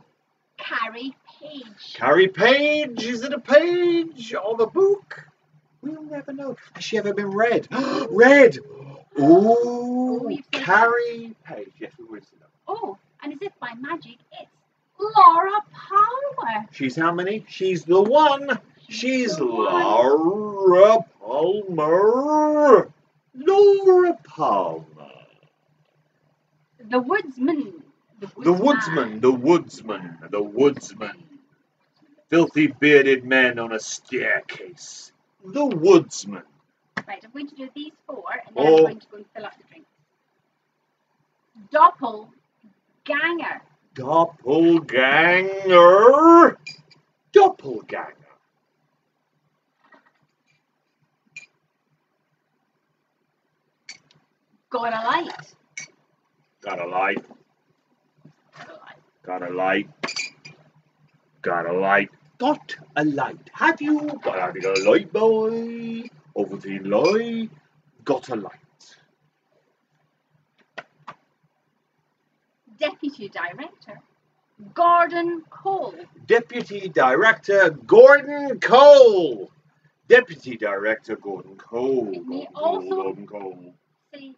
Carrie Page. Carrie Page. Is it a page of a book? We'll never know. Has she ever been read? Read. Ooh, Carrie Page. Yes, we will see that. Oh, and as if by magic, it's Laura Palmer. She's how many? She's the one. She's Laura Palmer. Laura Palmer. The Woodsman. The Woodsman. The Woodsman. The Woodsman. Filthy bearded men on a staircase. The Woodsman. Right, I'm going to do these four, and then I'm going to go and fill up the drink. Doppelganger. Doppelganger. Doppelganger. Got a light. Got a light. Got a light. Got a light. Got a light. Got a light. Have you got a light, boy? Over the light. Got a light. Deputy Director. Gordon Cole. Deputy Director Gordon Cole. Deputy Director Gordon Cole. It may also Gordon Cole.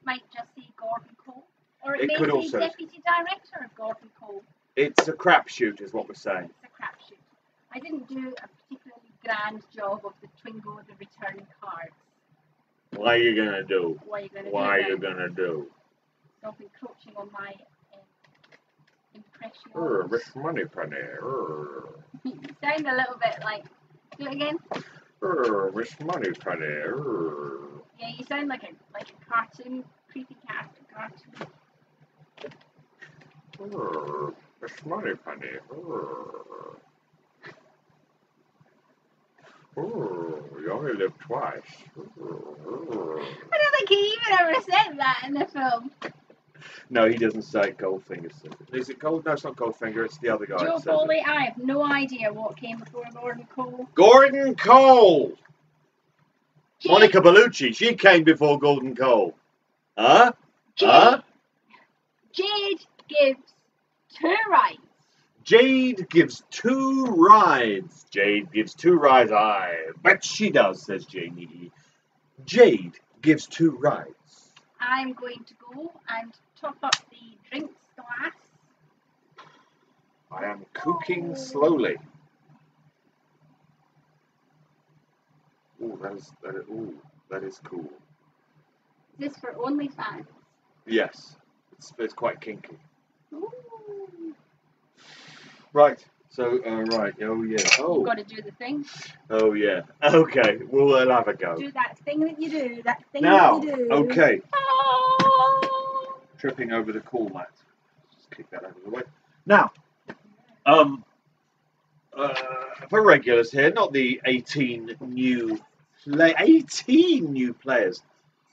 Might just say Gordon Cole. Or it It may could say also- Deputy Director of Gordon Cole. It's a crapshoot, is what we're saying. It's a crapshoot. I didn't do a particularly grand job of the Twingo, the return cards. What are you gonna do? What are you going to do? What are you then? gonna do? Stop encroaching on my impression. Rich money penny. You sound a little bit like. Do it again. Rich money penny. Yeah, you sound like a cartoon, creepy cartoon. Rich money penny. You only live twice. I don't think he even ever said that in the film. No, he doesn't say it. Goldfinger says it. Is it Gold? No, it's not Goldfinger. It's the other guy. Joe that says Foley, it. I have no idea what came before Gordon Cole. Gordon Cole. Jade, Monica Bellucci. She came before Gordon Cole. Huh? Huh? Jade gives 2 rides. Jade gives 2 rides. Jade gives 2 rides. I bet she does, says Janie. Jade gives 2 rides. I'm going to go and top up the drinks glass. I am cooking slowly. Ooh, that is cool. Is this for OnlyFans? Yes, it's quite kinky. Ooh. Right. So, right. Oh yeah. Oh. You've got to do the thing. Oh yeah. Okay. We'll have a go. Do that thing that you do. That thing Now. that you do. Okay. Oh. Tripping over the cool mat. Just kick that out of the way. Now. For regulars here, not the 18 new players.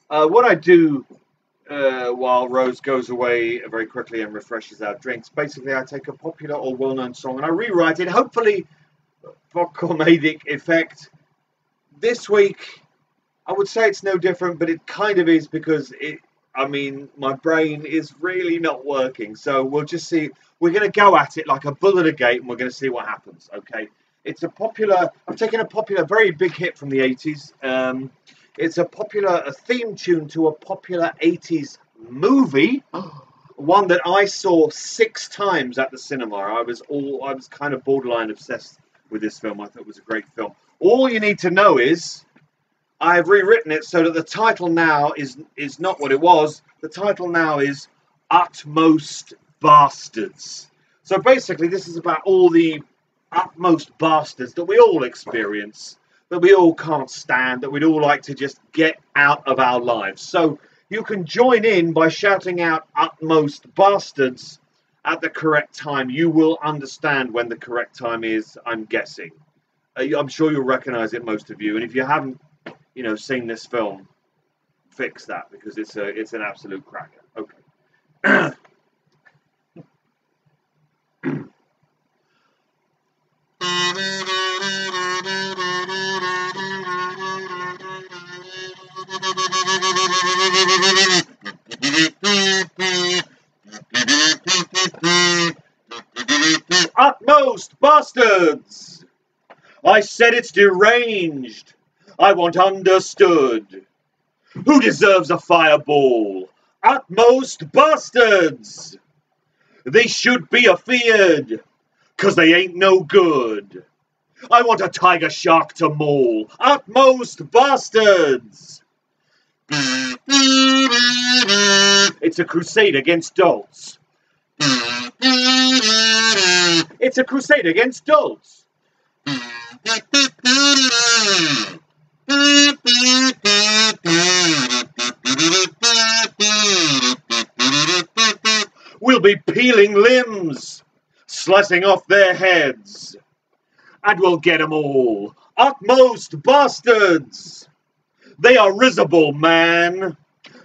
What I do while Rose goes away very quickly and refreshes our drinks, basically I take a popular or well-known song and I rewrite it, hopefully for comedic effect. This week, I would say it's no different, but it kind of is because my brain is really not working. So we'll just see. We're going to go at it like a bull at a gate and we're going to see what happens, okay? It's a popular, I've taken a popular, very big hit from the 80s. It's a popular theme tune to a popular 80s movie. One that I saw 6 times at the cinema. I was kind of borderline obsessed with this film. I thought it was a great film. All you need to know is I've rewritten it so that the title now is not what it was. The title now is Utmost Bastards. So basically this is about all the utmost bastards that we all experience, that we all can't stand, that we'd all like to just get out of our lives. So you can join in by shouting out utmost bastards at the correct time. You will understand when the correct time is, I'm guessing. I'm sure you'll recognize it, most of you. And if you haven't, seen this film, fix that, because it's an absolute cracker. Okay. Utmost bastards! I said it's deranged. I want understood. Who deserves a fireball? Utmost bastards! They should be afeared, 'cause they ain't no good. I want a tiger shark to maul. Utmost bastards! It's a crusade against dolts. It's a crusade against dolts. We'll be peeling limbs, slicing off their heads, and we'll get 'em all. Utmost bastards! They are risible, man.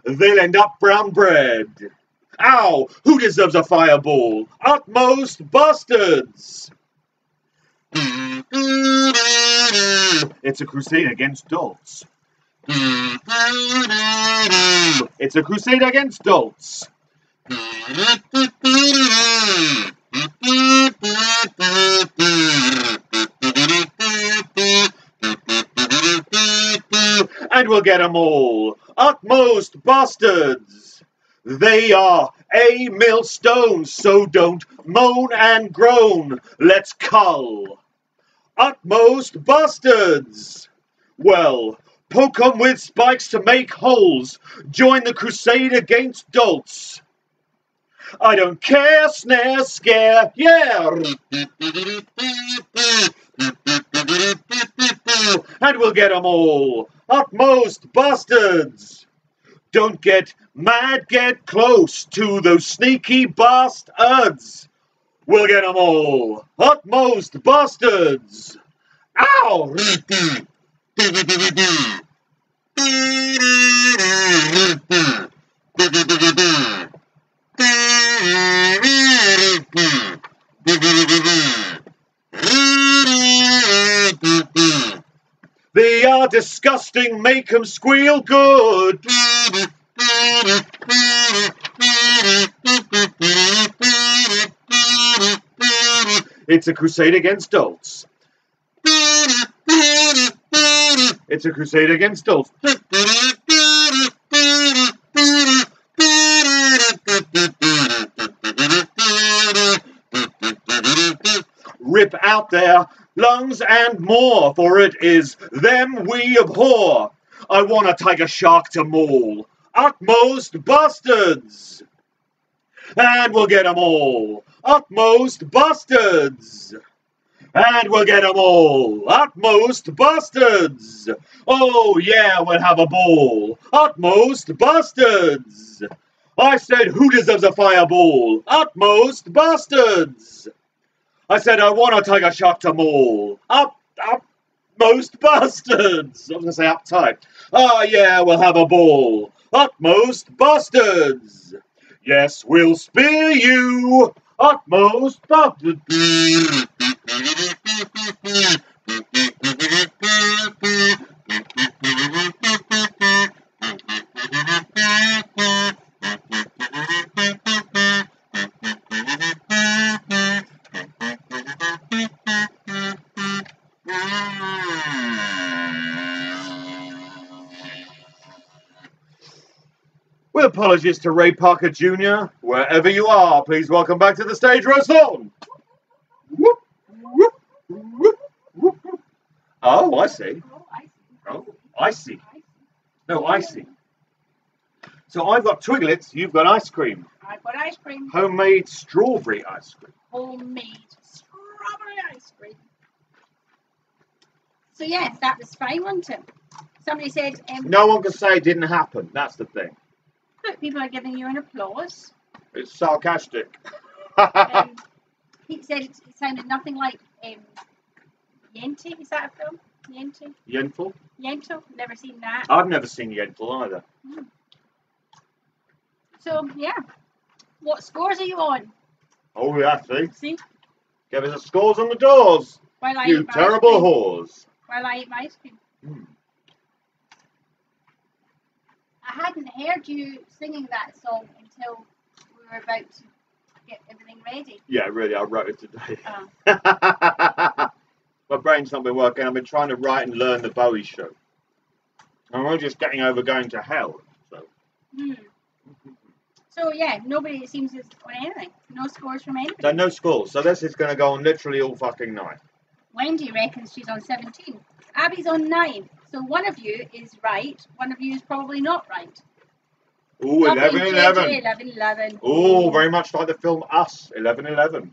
They'll end up brown bread. Ow! Who deserves a fireball? Utmost bastards! It's a crusade against dolts. It's a crusade against dolts. And we'll get 'em all. Utmost bastards! They are a millstone, so don't moan and groan. Let's cull. Utmost bastards! Well, poke 'em with spikes to make holes. Join the crusade against dolts. I don't care, snare, scare, yeah! And we'll get 'em all. Utmost bastards! Don't get mad, get close to those sneaky bastards. We'll get 'em all. Utmost bastards! Ow! They are disgusting, make 'em squeal good. It's a crusade against dolts. It's a crusade against dolts. Rip out their lungs and more, for it is them we abhor. I want a tiger shark to maul. Utmost bastards! And we'll get 'em all. Utmost bastards! And we'll get 'em all. Utmost bastards! Oh yeah, we'll have a ball. Utmost bastards! I said, who deserves a fireball? Utmost bastards! I said, I want a tiger shark to maul. Utmost bastards! I was going to say uptight. Oh yeah, we'll have a ball. Utmost bastards! Yes, we'll spear you. Utmost bastards! apologies to Ray Parker Jr. Wherever you are, please welcome back to the stage, Rose Thorne. Whoop, whoop, whoop, whoop, whoop. Oh, I see. Oh, I see. No, I see. So I've got Twiglets, you've got ice cream. I've got ice cream. Homemade strawberry ice cream. Homemade strawberry ice cream. So yes, that was fine, wasn't it? Somebody said... no one can say it didn't happen, that's the thing. Look, people are giving you an applause. It's sarcastic. He said it sounded nothing like Yenti. Is that a film? Yenti? Yentl? Yentl? Never seen that. I've never seen Yentl either. So, yeah. What scores are you on? Oh, yeah, see? See? Give us the scores on the doors. While I You eat my terrible ice cream. whores. While I eat my ice cream. I hadn't heard you singing that song until we were about to get everything ready. Yeah, really, I wrote it today. Oh. My brain's not been working. I've been trying to write and learn the Bowie show. I'm only just getting over going to hell. So. So yeah, nobody seems to on anything. No scores from anybody. So no scores. So this is going to go on literally all fucking night. Wendy reckons she's on 17. Abby's on 9. So one of you is right. One of you is probably not right. Ooh, 11-11. 11-11. Ooh, very much like the film Us, 11-11.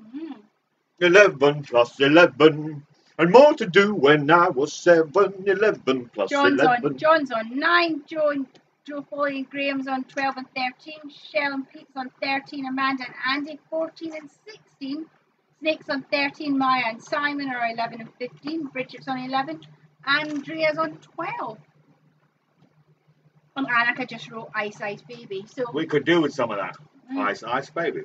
11 plus 11. And more to do when I was 7. 11 plus 11. John's on 9. Joe Foley and Graham's on 12 and 13. Shell and Pete's on 13. Amanda and Andy 14 and 16. Snake's on 13. Maya and Simon are 11 and 15. Bridget's on 11. Andrea's on 12. And Annika just wrote Ice Ice Baby. So we could do with some of that. Ice Ice Baby.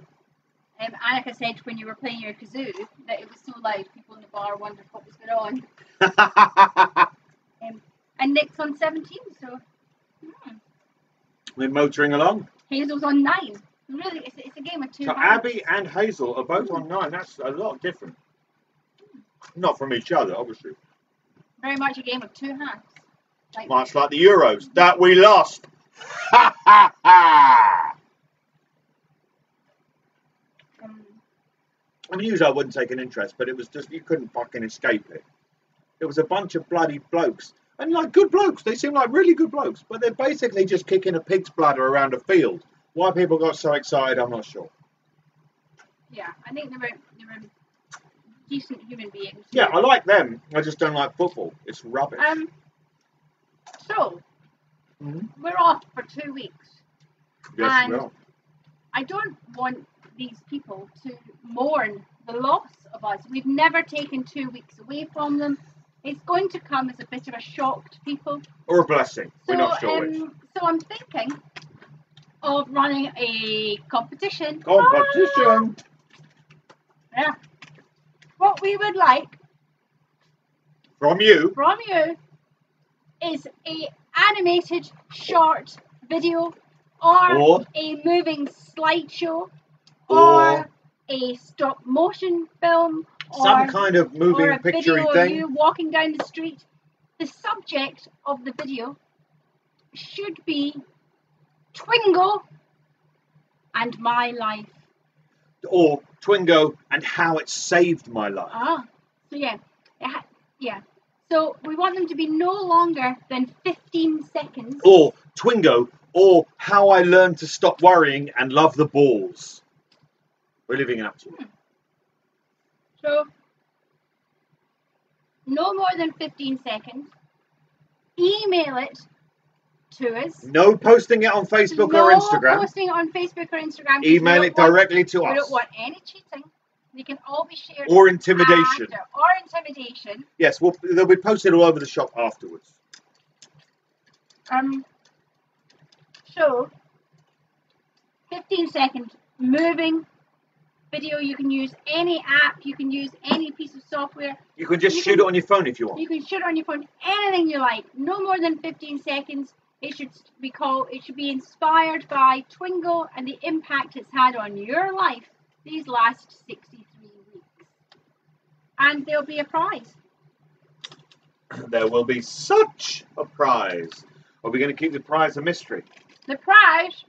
Annika said when you were playing your kazoo that it was so loud people in the bar wondered what was going on. And Nick's on 17, so... We're motoring along. Hazel's on 9. Really, it's a game of two. So halves. Abby and Hazel are both on 9. That's a lot different. Not from each other, obviously. Very much a game of two halves. Much like the Euros that we lost. Ha ha ha! I mean, usually I wouldn't take an interest, but it was just, you couldn't fucking escape it. It was a bunch of bloody blokes. And like good blokes, they seem like really good blokes, but they're basically just kicking a pig's bladder around a field. Why people got so excited, I'm not sure. Yeah, I think they were decent human beings. Yeah, I like them. I just don't like football. It's rubbish. So, we're off for 2 weeks. Yes, and we are. I don't want these people to mourn the loss of us. We've never taken 2 weeks away from them. It's going to come as a bit of a shock to people. Or a blessing. So, we're not sure which. So I'm thinking of running a competition. Competition! Yeah. What we would like from you is a animated short video or a moving slideshow or a stop motion film some kind of moving or a picture video thing. Of you walking down the street. The subject of the video should be Twingo and my life. Or Twingo and how it saved my life. So yeah. So we want them to be no longer than 15 seconds. Or Twingo, or how I learned to stop worrying and love the balls. We're leaving it up to you. So, no more than 15 seconds. Email it to us. No posting it on Facebook or Instagram. No posting it on Facebook or Instagram. Email it directly to us. We don't want any cheating. They can all be shared. Or intimidation. Or intimidation. Yes, they'll be posted all over the shop afterwards. So, 15-second moving video. You can use any app. You can use any piece of software. You can just shoot it on your phone if you want. You can shoot it on your phone. Anything you like. No more than 15 seconds. It should be inspired by Twingo and the impact it's had on your life these last 63 weeks. And there'll be a prize. There will be such a prize. Are we going to keep the prize a mystery? The prize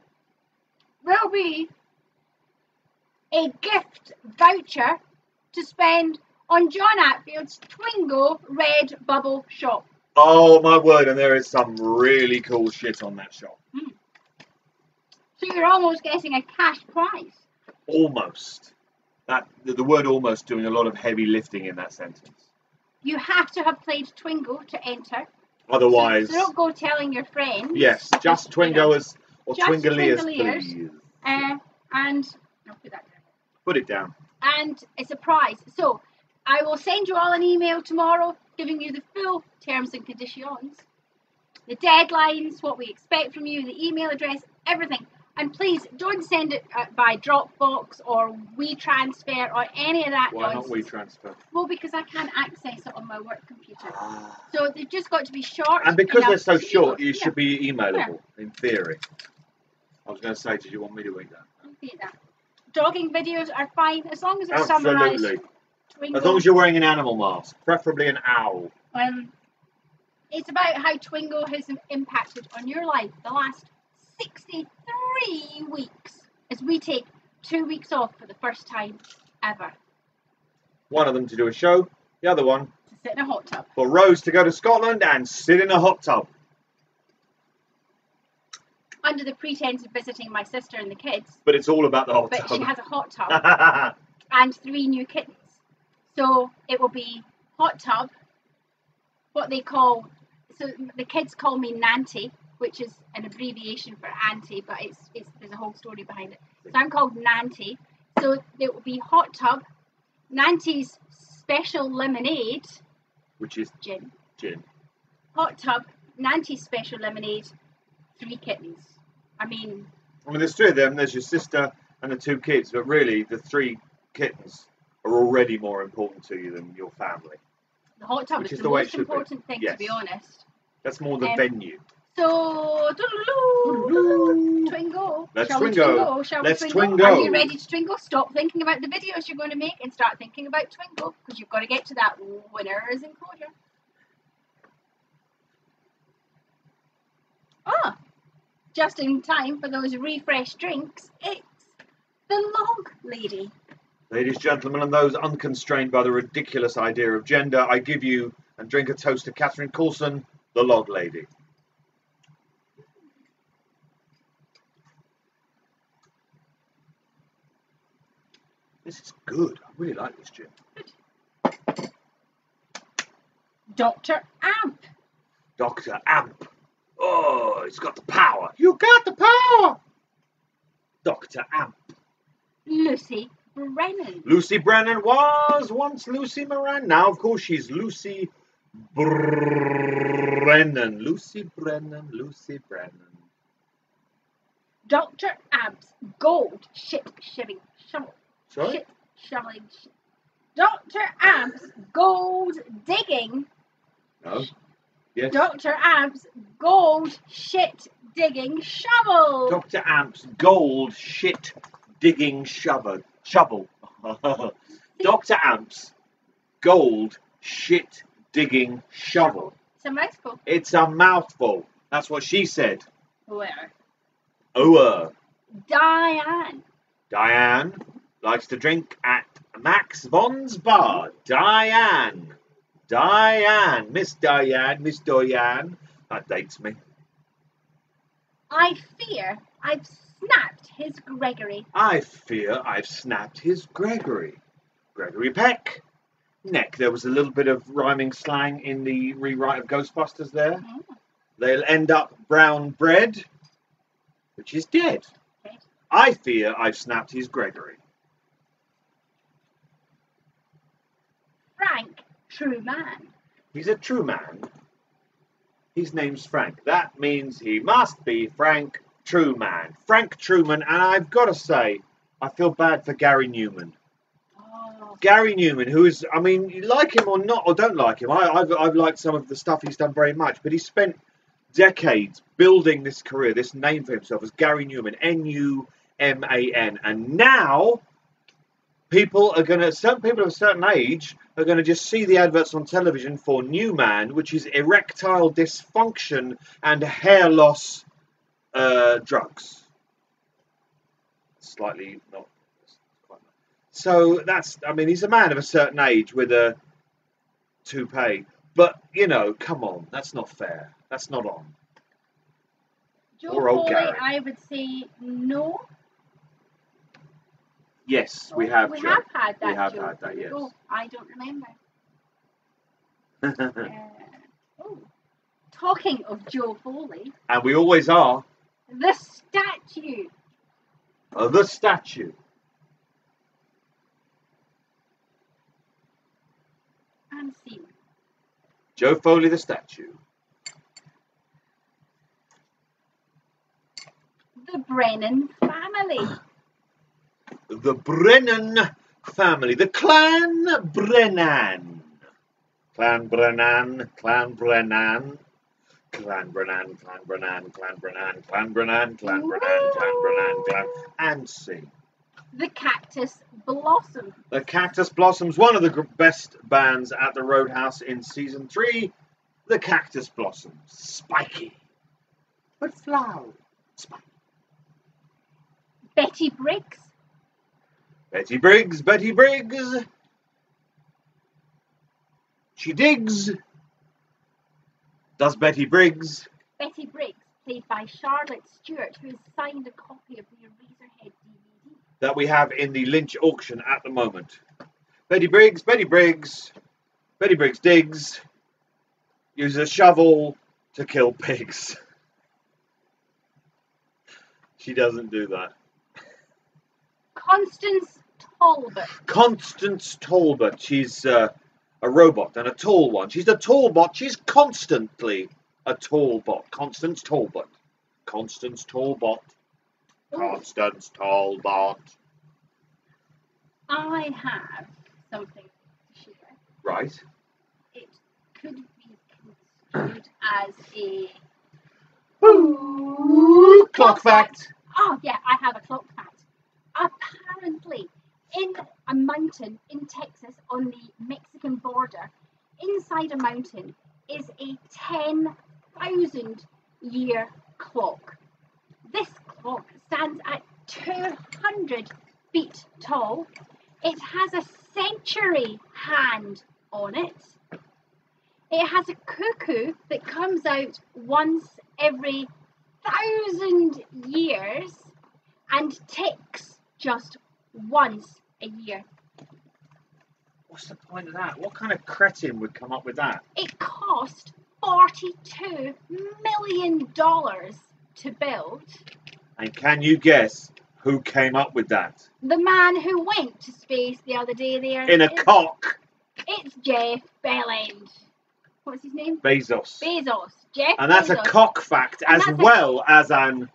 will be a gift voucher to spend on John Atfield's Twingo Red Bubble shop. Oh my word, and there is some really cool shit on that shop. So you're almost getting a cash prize. Almost. The word almost doing a lot of heavy lifting in that sentence. You have to have played Twingo to enter. Otherwise... So don't go telling your friends. Yes, just Twingoers or just Twingaliers, Twingaliers, please. And I'll put that down. Put it down. And it's a prize. So I will send you all an email tomorrow giving you the full terms and conditions, the deadlines, what we expect from you, the email address, everything. And please don't send it by Dropbox or WeTransfer or any of that Why nonsense. not WeTransfer? Well, because I can't access it on my work computer. So they've just got to be short. And because they're so to short, email. you should be emailable, in theory. I was going to say, did you want me to read that? I'll read that. Dogging videos are fine as long as it's summarised. Absolutely. Twingo. As long as you're wearing an animal mask, preferably an owl. It's about how Twingo has impacted on your life the last 63 weeks as we take 2 weeks off for the first time ever. One of them to do a show, the other one To sit in a hot tub. for Rose to go to Scotland and sit in a hot tub. Under the pretense of visiting my sister and the kids. But it's all about the hot But tub. she has a hot tub and 3 new kittens. So it will be hot tub, what they call, so the kids call me Nanty, which is an abbreviation for auntie, but there's a whole story behind it. So I'm called Nanty. So it will be hot tub, Nanty's special lemonade, Which is gin, hot tub, Nanty's special lemonade, 3 kittens. I mean, there's 3 of them. There's your sister and the 2 kids. But really, the 3 kittens are already more important to you than your family. the hot tub Which is is the the way it most should be. important thing, Yes. to be honest. That's more the venue. So, Twingo. Let's Shall we Twingo. Twingo? Shall Let's we Twingo? Twingo. Are you ready to Twingo? Stop thinking about the videos you're going to make and start thinking about Twingo, because you've got to get to that winner's enclosure. Ah, just in time for those refresh drinks, it's the Log Lady. Ladies, gentlemen, and those unconstrained by the ridiculous idea of gender, I give you and drink a toast to Catherine Coulson, the Log Lady. This is good. I really like this gin. Dr. Amp. Dr. Amp. Oh, it's got the power. You got the power. Dr. Amp. Lucy Brennan. Lucy Brennan was once Lucy Moran. Now, of course, she's Lucy Brennan. Lucy Brennan. Lucy Brennan. Dr. Amp's gold shit-shiving shovel. Sorry? Shit shoveling. Dr. Amp's gold digging. No. Yes. Dr. Amp's gold shit digging shovel. Dr. Amp's gold shit digging shovel. Dr. Amp's gold shit digging shovel. It's a mouthful. It's a mouthful. That's what she said. Where? Diane. Diane likes to drink at Max Von's bar. Diane. Miss Diane. That dates me. I fear I've snapped his Gregory. I fear I've snapped his Gregory. Gregory Peck. Neck. There was a little bit of rhyming slang in the rewrite of Ghostbusters there. Mm. They'll end up brown bread, which is dead. Okay. I fear I've snapped his Gregory. Frank True Man. He's a true man. His name's Frank. That means he must be Frank Truman. Frank Truman, and I've got to say, I feel bad for Gary Newman. Oh. Gary Newman, who is, I mean, you like him or not, or don't like him. I've liked some of the stuff he's done very much, but he spent decades building this career, this name for himself as Gary Newman, N-U-M-A-N. And now, certain people of a certain age are going to just see the adverts on television for New Man, which is erectile dysfunction and hair loss drugs. slightly not quite. So that's, I mean, he's a man of a certain age with a toupee. But, you know, come on, that's not fair. That's not on. Joe Poor old Foley, Gary. I would say no. Yes, we have. We Joe. have had that. We have Joe. had that, yes. Oh, I don't remember. Oh, talking of Joe Foley, And we always are. the statue. The statue. And see. Joe Foley, the statue. The Brennan family. The Brennan family. The Clan Brennan. Clan Brennan. Clan Brennan. Clan Brennan. Clan Brennan. Clan Brennan. Clan Brennan. Clan Brennan. Clan Brennan. Clan. And see. The Cactus Blossom. The Cactus Blossoms, one of the best bands at the Roadhouse in season 3. The Cactus Blossoms. Spiky. But flower. Spiky. Betty Briggs. Betty Briggs. Betty Briggs. She digs. Does Betty Briggs. Betty Briggs, played by Charlotte Stewart, who has signed a copy of the Eraserhead DVD. That we have in the Lynch auction at the moment. Betty Briggs. Betty Briggs. Betty Briggs digs. Uses a shovel to kill pigs. She doesn't do that. Constance Talbot. Constance Talbot. She's a robot and a tall one. She's a tall bot. She's constantly a tall bot. Constance Talbot. Constance Talbot. Constance Talbot. I have something to share. Right. It could be construed as a Clock fact. Oh yeah, I have a clock fact. Apparently, in a mountain in Texas on the Mexican border, inside a mountain is a 10,000 year clock. This clock stands at 200 feet tall. It has a century hand on it. It has a cuckoo that comes out once every 1,000 years and ticks just once a year. What's the point of that? What kind of cretin would come up with that? It cost $42 million to build. And can you guess who came up with that? The man who went to space the other day there. In a cock. It's Jeff Belland. What's his name? Bezos. Jeff And that's Bezos. a cock fact And as that's well as an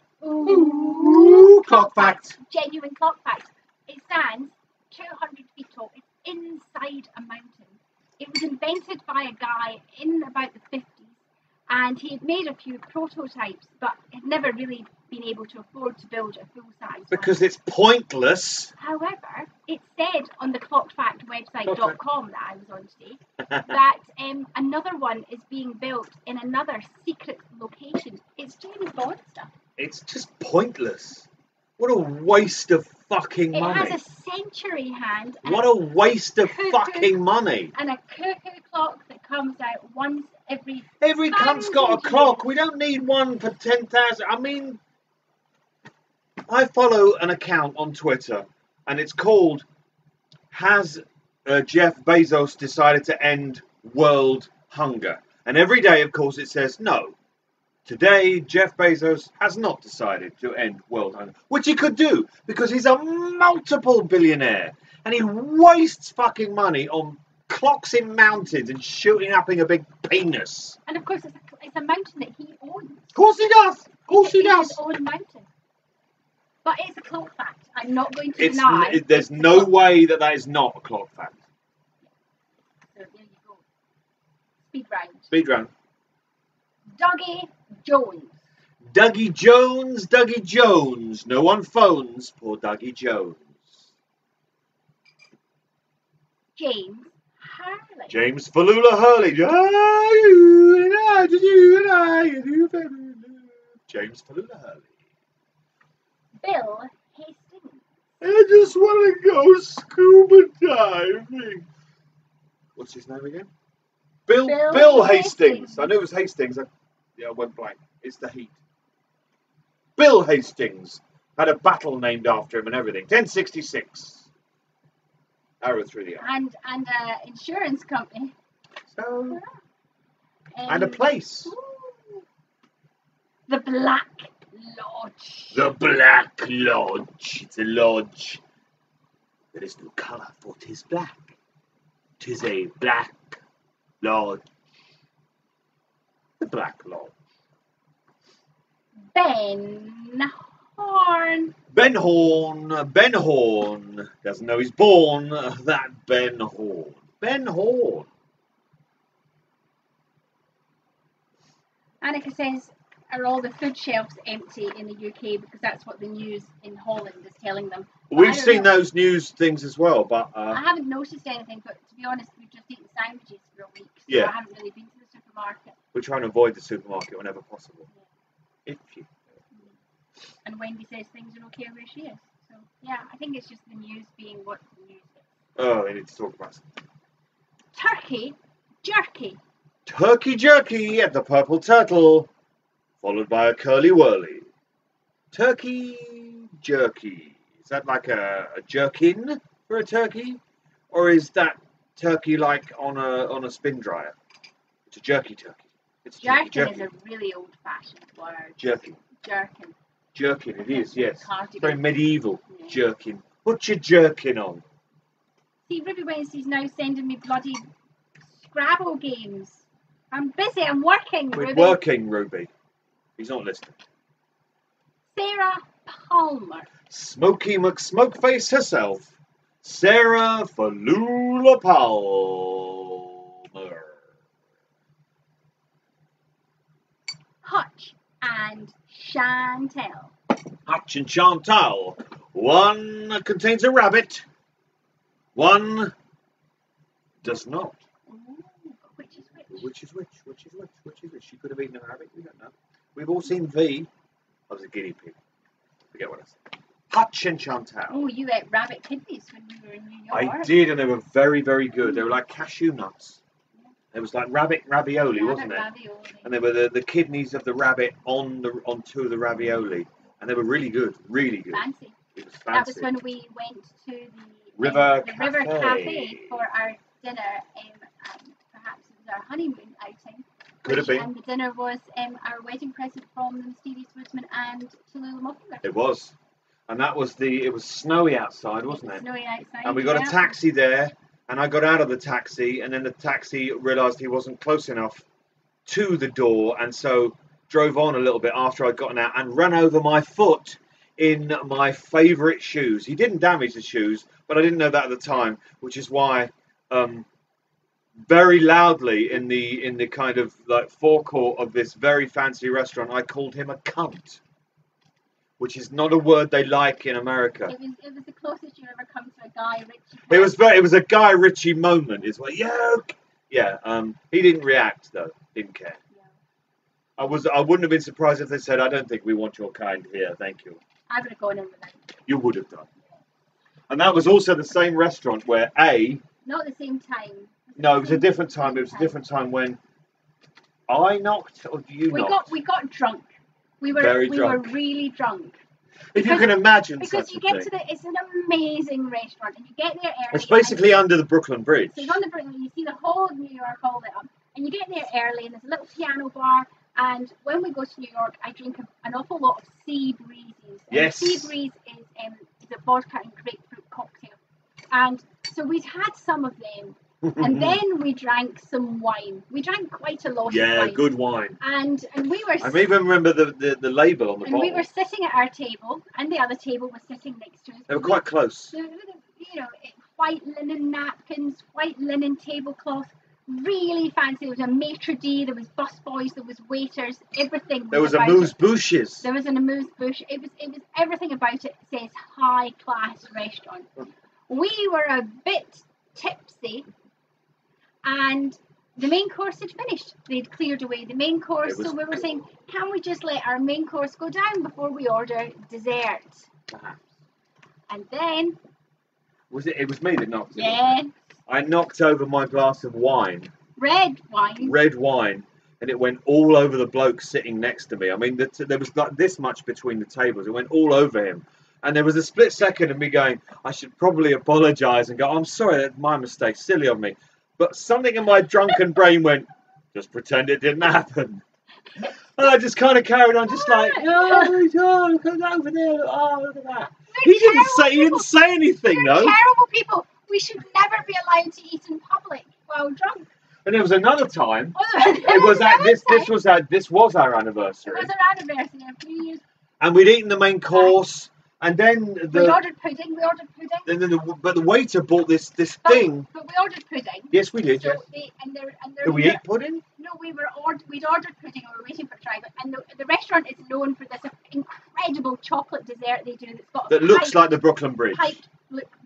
clock fact. Genuine clock fact. It stands 200 feet tall. It's inside a mountain. It was invented by a guy in about the 50s, and he had made a few prototypes, but had never really been able to afford to build a full-size Because one. it's pointless. However, it said on the clockfactwebsite.com that I was on today that another one is being built in another secret location. It's James Bond stuff. It's just pointless. What a waste of fucking It money. has a century hand. And What a waste of cuckoo- fucking money. And a cuckoo clock that comes out once every... Every cunt's got a 1,000 clock. years. We don't need one for 10,000. I mean, I follow an account on Twitter, and it's called Has Jeff Bezos Decided to End World Hunger? And every day, of course, it says no. Today, Jeff Bezos has not decided to end world hunger, which he could do because he's a multiple billionaire and he wastes fucking money on clocks in mountains and shooting up in a big penis. And of course, it's a mountain that he owns. Of course he does. Of course he It's does. his own mountain. But it's a clock fact. I'm not going to It's deny. there's no way that is not a clock fact. So there you go. Speed round. Speed round. Dougie Jones. Dougie Jones, Dougie Jones. No one phones poor Dougie Jones. James Hurley. James Falula Hurley. Ah, you and I, just you and I, and you, baby. James Falula Hurley. Bill Hastings. I just want to go scuba diving. What's his name again? Bill Hastings. I knew it was Hastings. I went blank. It's the heat. Bill Hastings had a battle named after him and everything. 1066. Arrow through the eye. And insurance company. So, and a place. Ooh. The Black Lodge. The Black Lodge. It's a lodge. There is no colour, for 'tis black. 'Tis a black lodge. The Black Lodge. Ben Horn. Ben Horn. Ben Horn. Doesn't know he's born. That Ben Horn. Ben Horn. Annika says, are all the food shelves empty in the UK? Because that's what the news in Holland is telling them. But We've seen those news things as well, but I haven't noticed anything, but to be honest, we've just eaten sandwiches for a week, so yeah. I haven't really been to the supermarket. We're trying to avoid the supermarket whenever possible. Yeah. If you. And Wendy says things are okay where she is. So, yeah, I think it's just the news being what the news is. Oh, they need to talk about something. Turkey jerky. Turkey jerky at the Purple Turtle, followed by a curly whirly. Turkey jerky. Is that like a jerkin for a turkey? Or is that turkey like on a spin dryer? It's a jerky turkey. It's a Jerkin is a really old-fashioned word. Jerkin. Jerkin. Jerkin, it is, yes. Cardigan. Very medieval. Yeah. Jerkin. Put your jerkin on. See, Ruby Wednesday's now sending me bloody Scrabble games. I'm busy, I'm working, We're Ruby. working, Ruby. He's not listening. Sarah Palmer. Smoky McSmokeface herself. Sarah Falula Palmer. Hutch and Chantel. Hutch and Chantal. One contains a rabbit. One does not. Ooh, which is which? Which is which? Which is which? Which is which? She could have eaten a rabbit. We don't know. We've all seen V. I was a guinea pig. Forget what I said. Hutch and Chantal. Oh, you ate rabbit kidneys when you were in New York. I did, and they were very, very good. They were like cashew nuts. It was like rabbit ravioli, wasn't it? Ravioli. And they were the kidneys of the rabbit on two of the ravioli, and they were really good, really good. Fancy. It was That fancy. was when we went to the River River Cafe. Cafe for our dinner. Perhaps it was our honeymoon outing. Could have been. And the dinner was our wedding present from the Mysterious Woodsman and Tallulah Mockingbird. It was, and that was it was snowy outside, wasn't it? Snowy outside. And we got a taxi there, and I got out of the taxi, and then the taxi realised he wasn't close enough to the door, and so drove on a little bit after I'd gotten out and ran over my foot in my favourite shoes. He didn't damage the shoes, but I didn't know that at the time, which is why very loudly in the kind of like forecourt of this very fancy restaurant, I called him a cunt, which is not a word they like in America. It was the closest you ever come to a Guy Ritchie. It was a Guy Ritchie moment. It's like, yeah. He didn't react though. Didn't care. Yeah. I wouldn't have been surprised if they said, "I don't think we want your kind here. Thank you." I would have gone in with that. You would have done. And that was also the same restaurant where Not the same time. No, it was a different time. It was a different time when I knocked or you knocked. We got drunk. We were really drunk. If you can imagine because such you a get thing. to it's an amazing restaurant and you get there early. It's basically under the Brooklyn Bridge. So it's on the Brooklyn, you see the whole of New York all lit up, and you get there early and there's a little piano bar. And when we go to New York, I drink an awful lot of Sea Breezes. Yes. Sea Breeze is a vodka and grapefruit cocktail, and so we'd had some of them. And then we drank some wine. We drank quite a lot of wine. Yeah, good wine. And we were. I even remember the label on the bottle. And we were sitting at our table, and the other table was sitting next to us. They were quite close. White linen napkins, white linen tablecloth, really fancy. There was a maitre d', there was busboys, there was waiters, everything. There was a amuse-bouches. There was an amuse-bouche. It was everything about it says high class restaurant. We were a bit tipsy. And the main course had finished. They'd cleared away the main course. So we were saying, can we just let our main course go down before we order dessert? Perhaps. And then... It was me that knocked it. Yeah. I knocked over my glass of wine. Red wine. Red wine. And it went all over the bloke sitting next to me. I mean, there was like this much between the tables. It went all over him. And there was a split second of me going, I should probably apologise and go, I'm sorry, that's my mistake, silly of me. But something in my drunken brain went, just pretend it didn't happen. And I just kind of carried on, just like, oh, look over there, oh, look at that. He didn't say anything, You're though. terrible people. We should never be allowed to eat in public while drunk. And there was another time. It was our anniversary. It was our anniversary a few years. And we'd eaten the main course, and then we ordered pudding. But the waiter bought this thing. But we ordered pudding. Yes, we did. So Yes. Did we eat pudding? No, we'd ordered pudding and we were waiting for it to arrive. And the restaurant is known for this incredible chocolate dessert they do that's got looks like the Brooklyn Bridge. Piped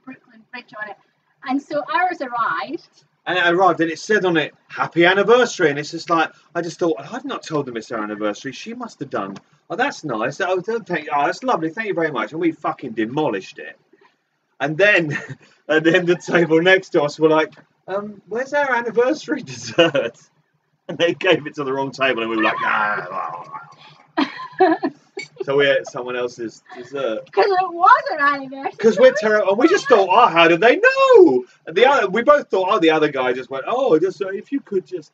Brooklyn Bridge on it. And so ours arrived. And it arrived, and it said on it, "Happy Anniversary." And it's just like, I just thought, I've not told them it's our anniversary. She must have done. Oh, that's nice. Oh, that's lovely. Thank you very much. And we fucking demolished it. And then the table next to us were like, where's our anniversary dessert? And they gave it to the wrong table, and we were like, So we ate someone else's dessert. Because it was our anniversary. Because we're terrible, and we just thought, oh, how did they know? And we both thought, oh, the other guy just went, oh, just if you could just.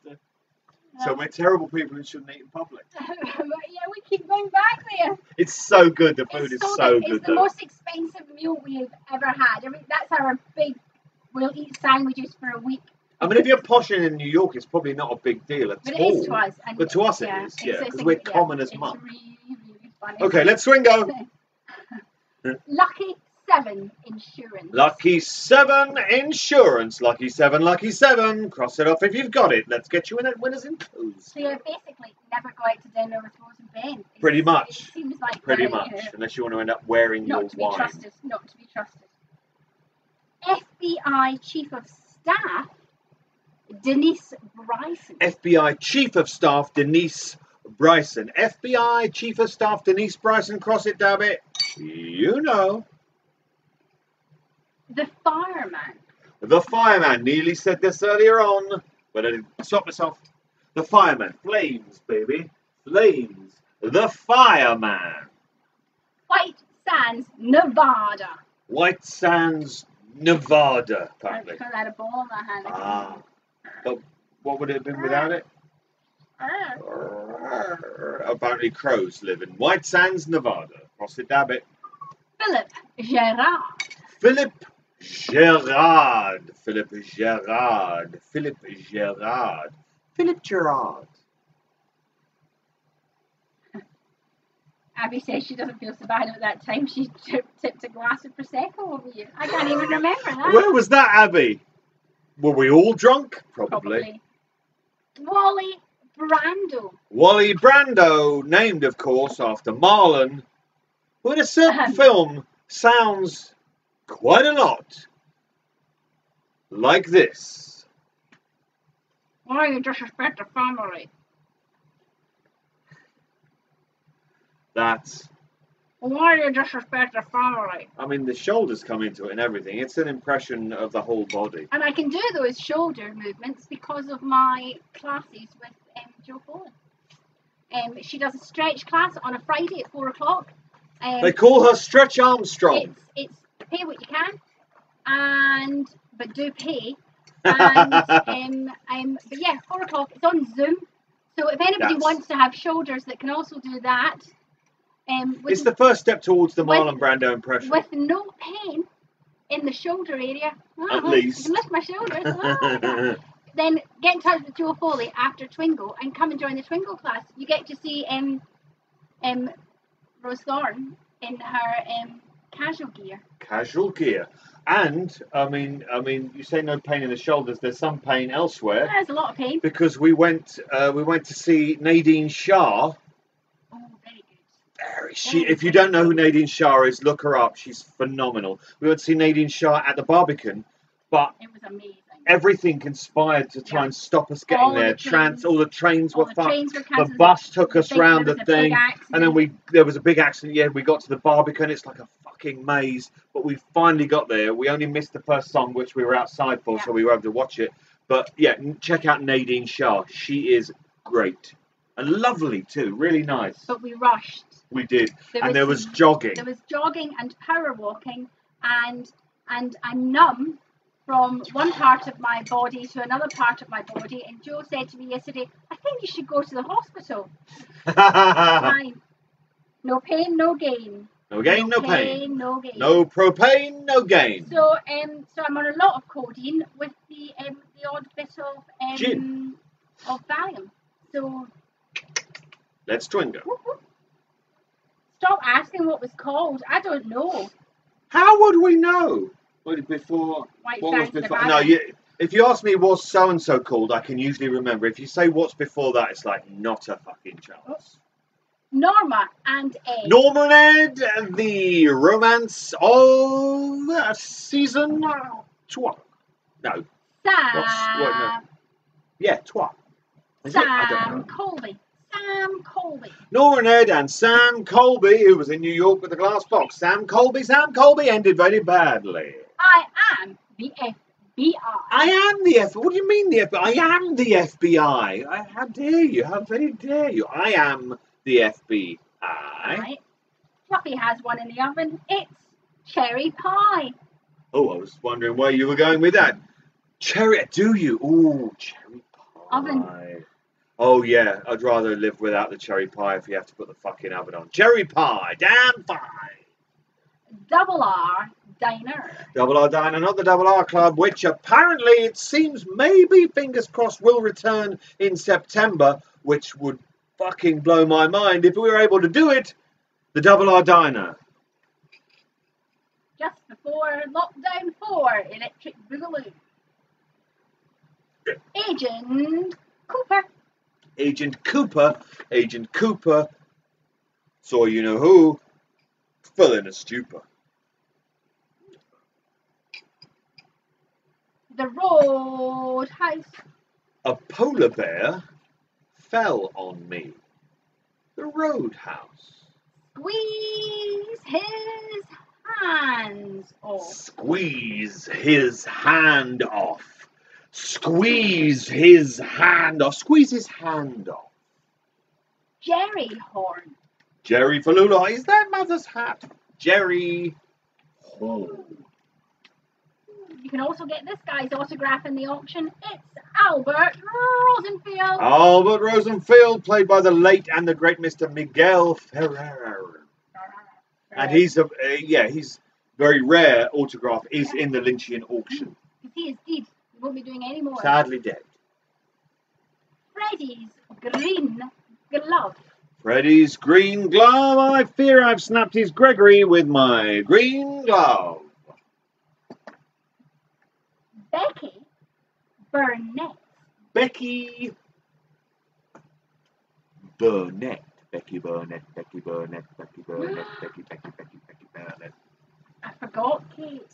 So we're terrible people who shouldn't eat in public. Yeah, we keep going back there. It's so good. The food is so good. It's the most expensive meal we've ever had. I mean, that's our big. We'll eat sandwiches for a week. I mean, if you're poshing in New York, it's probably not a big deal at all. But it is to us. But to us, it is, yeah, because we're common as muck. Really, really funny. Okay, let's Twingo. Lucky 7 insurance. Lucky 7 insurance. Lucky 7, lucky 7. Cross it off if you've got it. Let's get you in at winners and clues. So you basically never go out to dinner with Rose and Ben. Pretty much. It seems like pretty much, unless you want to end up wearing your wine. Not to be trusted. FBI Chief of Staff Denise Bryson. FBI Chief of Staff Denise Bryson. FBI Chief of Staff Denise Bryson. Cross it, dab it. You know. The fireman. The fireman. Nearly said this earlier on, but I didn't stop myself. The fireman. Flames, baby. Flames. The fireman. White Sands, Nevada. White Sands, Nevada, apparently. I had a ball in my hand. Ah. But what would it have been without it? Apparently crows live in White Sands, Nevada. Cross it, dab it. Philip Gerard. Philip Gerard. Philip Gerard. Philip Gerard. Philip Gerard. Abby says she doesn't feel so bad at that time. She tipped a glass of Prosecco over you. I can't even remember that. Where was that, Abby? Were we all drunk? Probably. Wally Brando. Wally Brando, named, of course, after Marlon, who in a certain film sounds quite a lot like this. Why you disrespect the family? That's... Why you disrespect the family? I mean, the shoulders come into it and everything. It's an impression of the whole body. And I can do those shoulder movements because of my classes with Jo Foley. She does a stretch class on a Friday at 4 o'clock. They call her Stretch Armstrong. It's pay what you can, but do pay. And but yeah, 4 o'clock. It's on Zoom. So if anybody wants to have shoulders that can also do that. It's the first step towards the Marlon Brando impression. With no pain in the shoulder area. At least. I can lift my shoulders. Then get in touch with Jo Foley after Twingo and come and join the Twingo class. You get to see Rose Thorne in her casual gear. Casual gear. And, I mean, you say no pain in the shoulders. There's some pain elsewhere. There's a lot of pain. Because we went to see Nadine Shah. If you don't know who Nadine Shah is, look her up. She's phenomenal. We went to see Nadine Shah at the Barbican, but it was amazing. Everything conspired to try and stop us getting there. All the trains were fucked. The bus took us round the thing, and then there was a big accident. Yeah, we got to the Barbican. It's like a fucking fucking maze, but we finally got there. We only missed the first song, which we were outside for, so we were able to watch it. But yeah, check out Nadine Shah. She is great and lovely too, really nice. But we rushed. We did, and there was jogging. There was jogging and power walking, and I'm numb from one part of my body to another part of my body. And Joe said to me yesterday, "I think you should go to the hospital." Fine. No pain, no gain. No gain, no pain. No gain. No propane, no gain. So I'm on a lot of codeine with the odd bit of gin of Valium. So let's Twingo. Stop asking what was called. I don't know. How would we know? What was before? No, if you ask me what's so and so called, I can usually remember. If you say what's before that, it's like not a fucking chance. Norma and Ed. Norma and Ed, the romance of season 12. No. Sam. No. Yeah, 12. Sam Colby. Sam Colby. Norma and Ed and Sam Colby, who was in New York with the glass box. Sam Colby ended very badly. I am the FBI. I am the FBI. What do you mean the FBI? I am the FBI. How dare you? How very dare you? I am the FBI. Right. Fluffy has one in the oven. It's cherry pie. Oh, I was wondering where you were going with that. Cherry, do you? Ooh, cherry pie. Oven. Oh, yeah. I'd rather live without the cherry pie if you have to put the fucking oven on. Cherry pie. Damn fine. Double R Diner. Double R Diner, not the Double R Club, which apparently it seems maybe, fingers crossed, will return in September, which would fucking blow my mind if we were able to do it. The Double R Diner. Just before Lockdown 4, Electric Boogaloo. Agent Cooper. Agent Cooper saw you know who, fell in a stupor. The Roadhouse. A polar bear fell on me. The Roadhouse. Squeeze his hands off. Squeeze his hand off. Squeeze his hand off. Squeeze his hand off. Jerry Horn. Jerry Falula. Is that mother's hat? Jerry Horn. You can also get this guy's autograph in the auction. It's Albert Rosenfield. Albert Rosenfield, played by the late and the great Mr. Miguel Ferrer. And he's he's very rare autograph is in the Lynchian auction. Because he is dead. He won't be doing any more. Sadly dead. Freddy's green glove. Freddy's green glove. I fear I've snapped his Gregory with my green glove. Becky Burnett. Becky Burnett. Becky Burnett. Becky Burnett. Becky Burnett. Becky Burnett. I forgot Kate.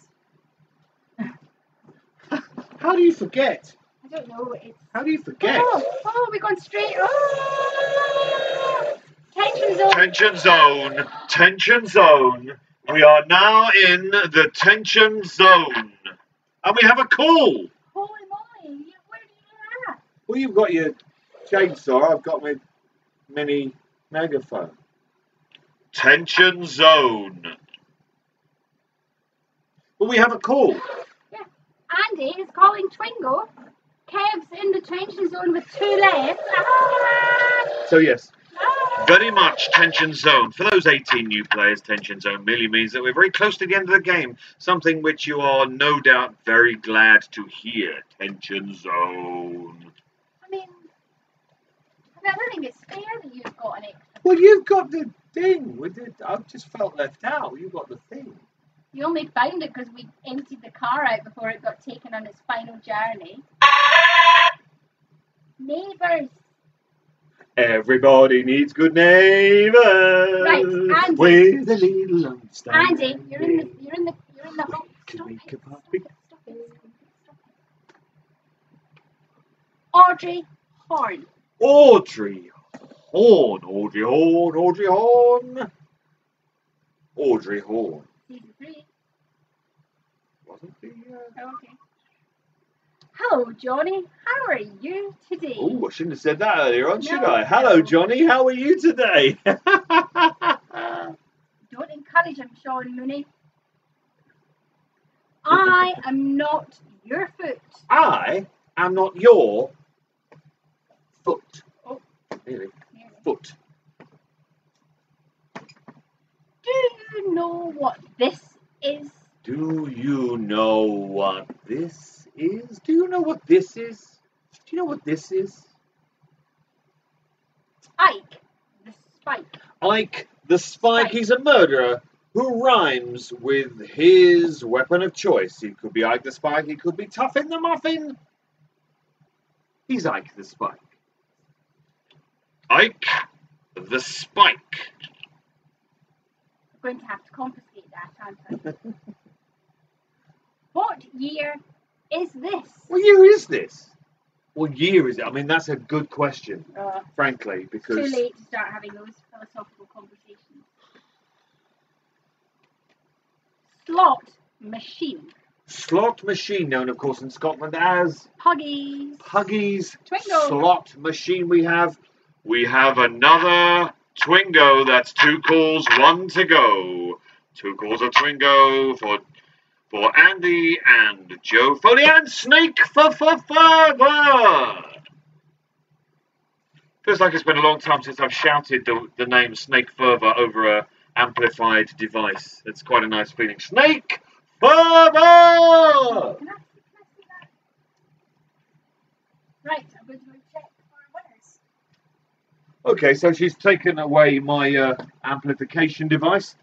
How do you forget? I don't know. How do you forget? Oh, we're going straight. Oh! Tension zone. Tension zone. Tension zone. We are now in the tension zone. And we have a call. Holy moly. Where are you at? Well, you've got your chainsaw. I've got my mini megaphone. Tension zone. Well, we have a call. Yeah. Andy is calling Twingo. Kev's in the tension zone with 2 left. So, yes. Very much tension zone. For those 18 new players, tension zone merely means that we're very close to the end of the game. Something which you are no doubt very glad to hear. Tension zone. I mean, I don't think it's fair that you've got an extra. Well, you've got the thing. I've just felt left out. You've got the thing. You only found it because we emptied the car out before it got taken on its final journey. Neighbours. Everybody needs good neighbours. Right, Andy. With a little understanding. Andy, you're in the hole. Stop it. Audrey Horn. Audrey Horn. Audrey Horn. Audrey Horn. Audrey Horn. She's Okay. Hello, Johnny. How are you today? Oh, I shouldn't have said that earlier on, should No, I? Hello, no. Johnny. How are you today? Don't encourage him, Sean Mooney. I am not your foot. I am not your foot. Oh, Really? nearly. Foot. Do you know what this is? Do you know what this is? Do you know what this is? Do you know what this is? Ike the Spike. Ike the Spike. He's a murderer who rhymes with his weapon of choice. He could be Ike the Spike. He could be Tuffin the Muffin. He's Ike the Spike. Ike the Spike. I'm going to have to confiscate that, aren't I? What year is this? What year is this? What year is it? I mean, that's a good question, frankly, because... It's too late to start having those philosophical conversations. Slot machine. Slot machine, known, of course, in Scotland as... Puggies. Puggies. Twingo. Slot machine we have. We have another Twingo. That's 2 calls, 1 to go. 2 calls of Twingo for Andy and Joe Foley and Snake Further. Feels like it's been a long time since I've shouted the name Snake Further over a amplified device. It's quite a nice feeling. Snake Further! Can I see that? Right, I'm going to go check for winners. Okay, so she's taken away my amplification device.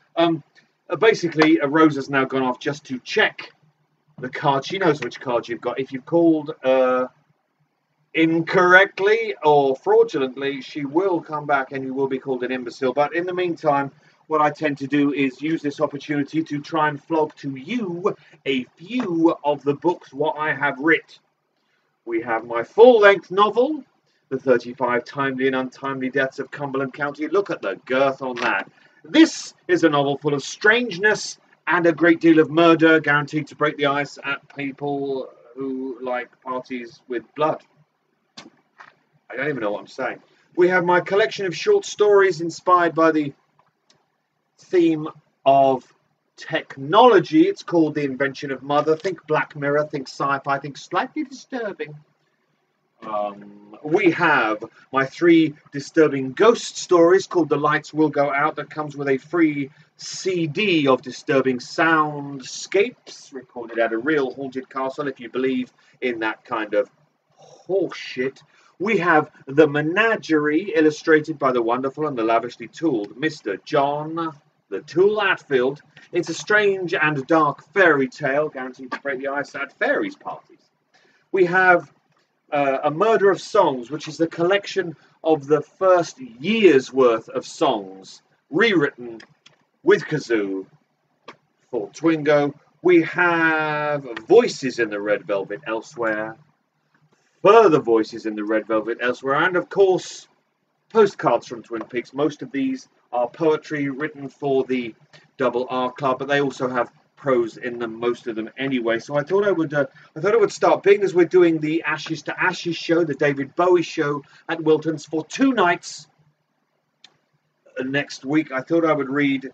Basically, Rose has now gone off just to check the card. She knows which card you've got. If you've called incorrectly or fraudulently, she will come back and you will be called an imbecile. But in the meantime, what I tend to do is use this opportunity to try and flog to you a few of the books what I have writ. We have my full-length novel, The 35 Timely and Untimely Deaths of Cumberland County. Look at the girth on that. This is a novel full of strangeness and a great deal of murder, guaranteed to break the ice at people who like parties with blood. I don't even know what I'm saying. We have my collection of short stories inspired by the theme of technology. It's called The Invention of Mother. Think Black Mirror, think sci-fi, think slightly disturbing. We have my 3 disturbing ghost stories called The Lights Will Go Out, that comes with a free CD of disturbing soundscapes recorded at a real haunted castle, if you believe in that kind of horseshit. We have The Menagerie, illustrated by the wonderful and the lavishly tooled Mr. John the Tool Atfield. It's a strange and dark fairy tale, guaranteed to break the ice at fairies' parties. We have A Murder of Songs, which is the collection of the first year's worth of songs, rewritten with kazoo for Twingo. We have Voices in the Red Velvet Elsewhere, further Voices in the Red Velvet Elsewhere, and of course, postcards from Twin Peaks. Most of these are poetry written for the Double R Club, but they also have prose in them, most of them anyway. So I thought I would start, being as we're doing the Ashes to Ashes show, the David Bowie show at Wilton's for 2 nights next week. I thought I would read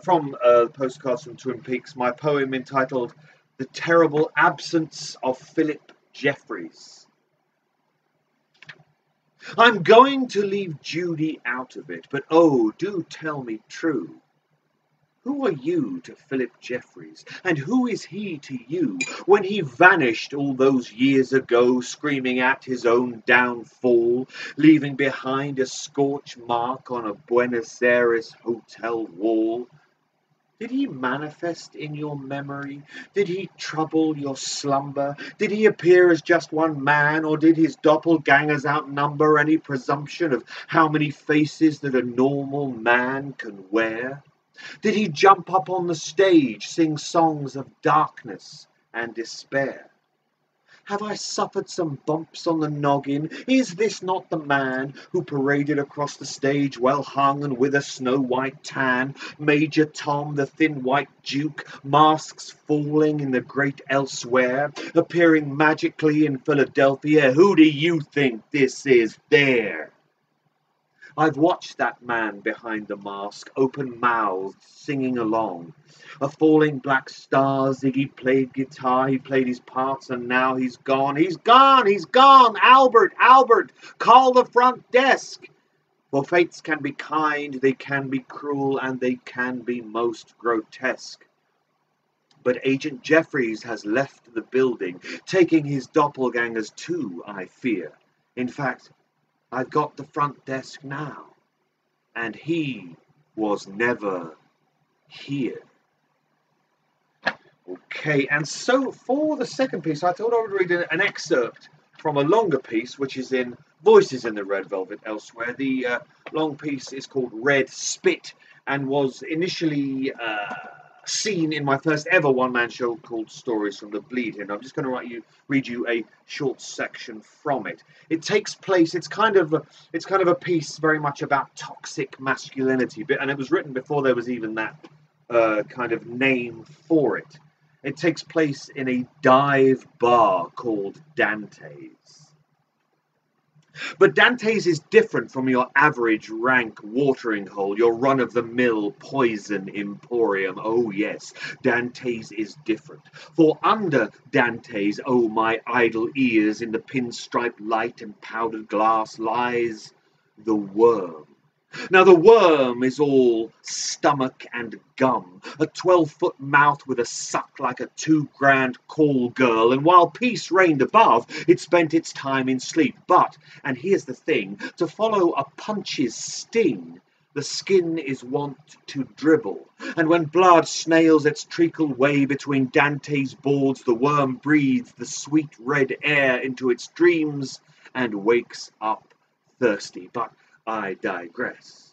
from Postcards from Twin Peaks my poem entitled The Terrible Absence of Philip Jeffries. I'm going to leave Judy out of it, but oh, do tell me true. Who are you to Philip Jeffries, and who is he to you, when he vanished all those years ago, screaming at his own downfall, leaving behind a scorch mark on a Buenos Aires hotel wall? Did he manifest in your memory? Did he trouble your slumber? Did he appear as just one man, or did his doppelgangers outnumber any presumption of how many faces that a normal man can wear? Did he jump up on the stage, sing songs of darkness and despair? Have I suffered some bumps on the noggin? Is this not the man who paraded across the stage well hung and with a snow-white tan? Major Tom, the thin white duke, masks falling in the great elsewhere, appearing magically in Philadelphia. Who do you think this is there? I've watched that man behind the mask, open-mouthed, singing along. A falling black star, Ziggy played guitar, he played his parts, and now he's gone. He's gone, he's gone! Albert, Albert, call the front desk! For fates can be kind, they can be cruel, and they can be most grotesque. But Agent Jeffries has left the building, taking his doppelgangers too, I fear. In fact, I've got the front desk now, and he was never here. Okay, and so for the second piece, I thought I would read an excerpt from a longer piece, which is in Voices in the Red Velvet elsewhere. The long piece is called Red Spit and was initially seen in my first ever one-man show called Stories from the Bleed Here. And I'm just going to read you a short section from it. It takes place. It's kind of a piece very much about toxic masculinity, and it was written before there was even that kind of name for it. It takes place in a dive bar called Dante's. But Dante's is different from your average rank watering hole, your run-of-the-mill poison emporium. Oh yes, Dante's is different. For under Dante's, oh my idle ears, in the pinstripe light and powdered glass lies the worm. Now the worm is all stomach and gum, a 12-foot mouth with a suck like a 2 grand call girl, and while peace reigned above, it spent its time in sleep. But, and here's the thing, to follow a punch's sting, the skin is wont to dribble, and when blood snails its treacle way between Dante's boards, the worm breathes the sweet red air into its dreams and wakes up thirsty. But I digress.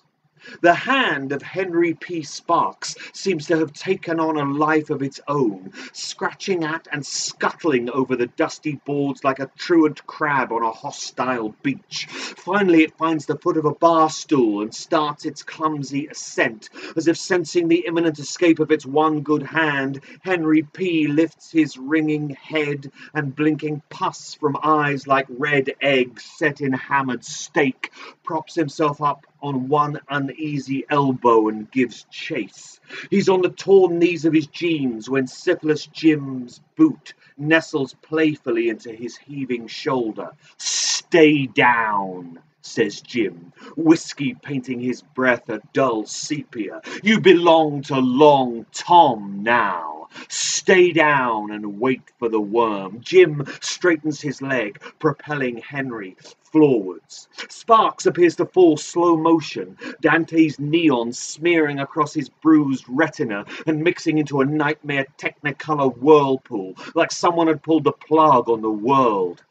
The hand of Henry P. Sparks seems to have taken on a life of its own, scratching at and scuttling over the dusty boards like a truant crab on a hostile beach. Finally, it finds the foot of a bar stool and starts its clumsy ascent. As if sensing the imminent escape of its one good hand, Henry P. lifts his ringing head, and blinking pus from eyes like red eggs set in hammered steak, props himself up on one uneasy elbow and gives chase. He's on the torn knees of his jeans when Syphilis Jim's boot nestles playfully into his heaving shoulder. "Stay down," says Jim, whiskey painting his breath a dull sepia. "You belong to Long Tom now. Stay down and wait for the worm." Jim straightens his leg, propelling Henry floorwards. Sparks appears to fall slow motion, Dante's neon smearing across his bruised retina and mixing into a nightmare technicolor whirlpool, like someone had pulled the plug on the world.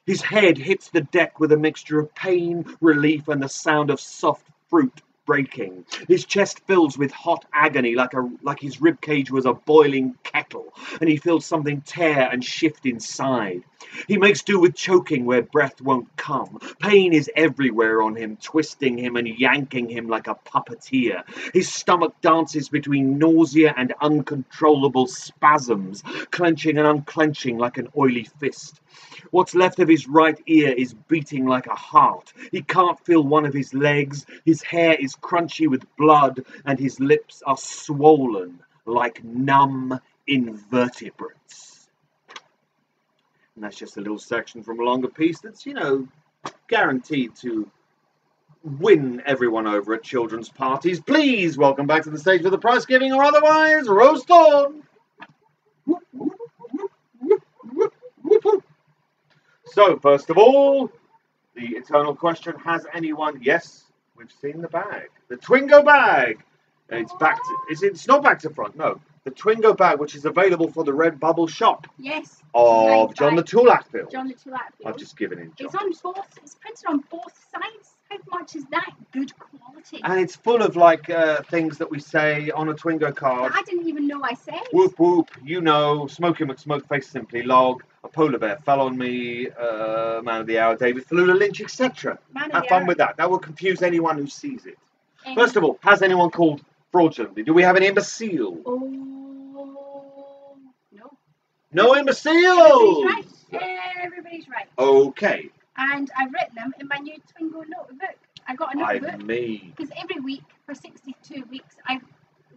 His head hits the deck with a mixture of pain, relief, and the sound of soft fruit breaking. His chest fills with hot agony like his ribcage was a boiling kettle, and he feels something tear and shift inside. He makes do with choking where breath won't come. Pain is everywhere on him, twisting him and yanking him like a puppeteer. His stomach dances between nausea and uncontrollable spasms, clenching and unclenching like an oily fist. What's left of his right ear is beating like a heart. He can't feel one of his legs. His hair is crunchy with blood, and his lips are swollen like numb invertebrates. And that's just a little section from a longer piece that's, guaranteed to win everyone over at children's parties. Please welcome back to the stage for the prize giving or otherwise, Rose Thorne. So, first of all, the eternal question, has anyone... Yes, we've seen the bag. The Twingo bag. It's back to... It's not back to front, no. The Twingo bag, which is available for the Redbubble shop. Yes. Of John the Tool Atfield. John the Tool Atfield. I've just given in John. It's printed on both sides. How much is that good quality? And it's full of like things that we say on a Twingo card. I didn't even know I said. Whoop whoop, you know, Smokey McSmokeface simply log, a polar bear fell on me, man of the hour, David Falula Lynch, etc. Have fun with that. That will confuse anyone who sees it. First of all, has anyone called fraudulently? Do we have an imbecile? Oh, no. No imbeciles! Everybody's right. Everybody's right. Okay. And I've written them in my new Twingo notebook. I got a notebook. Because every week for 62 weeks I've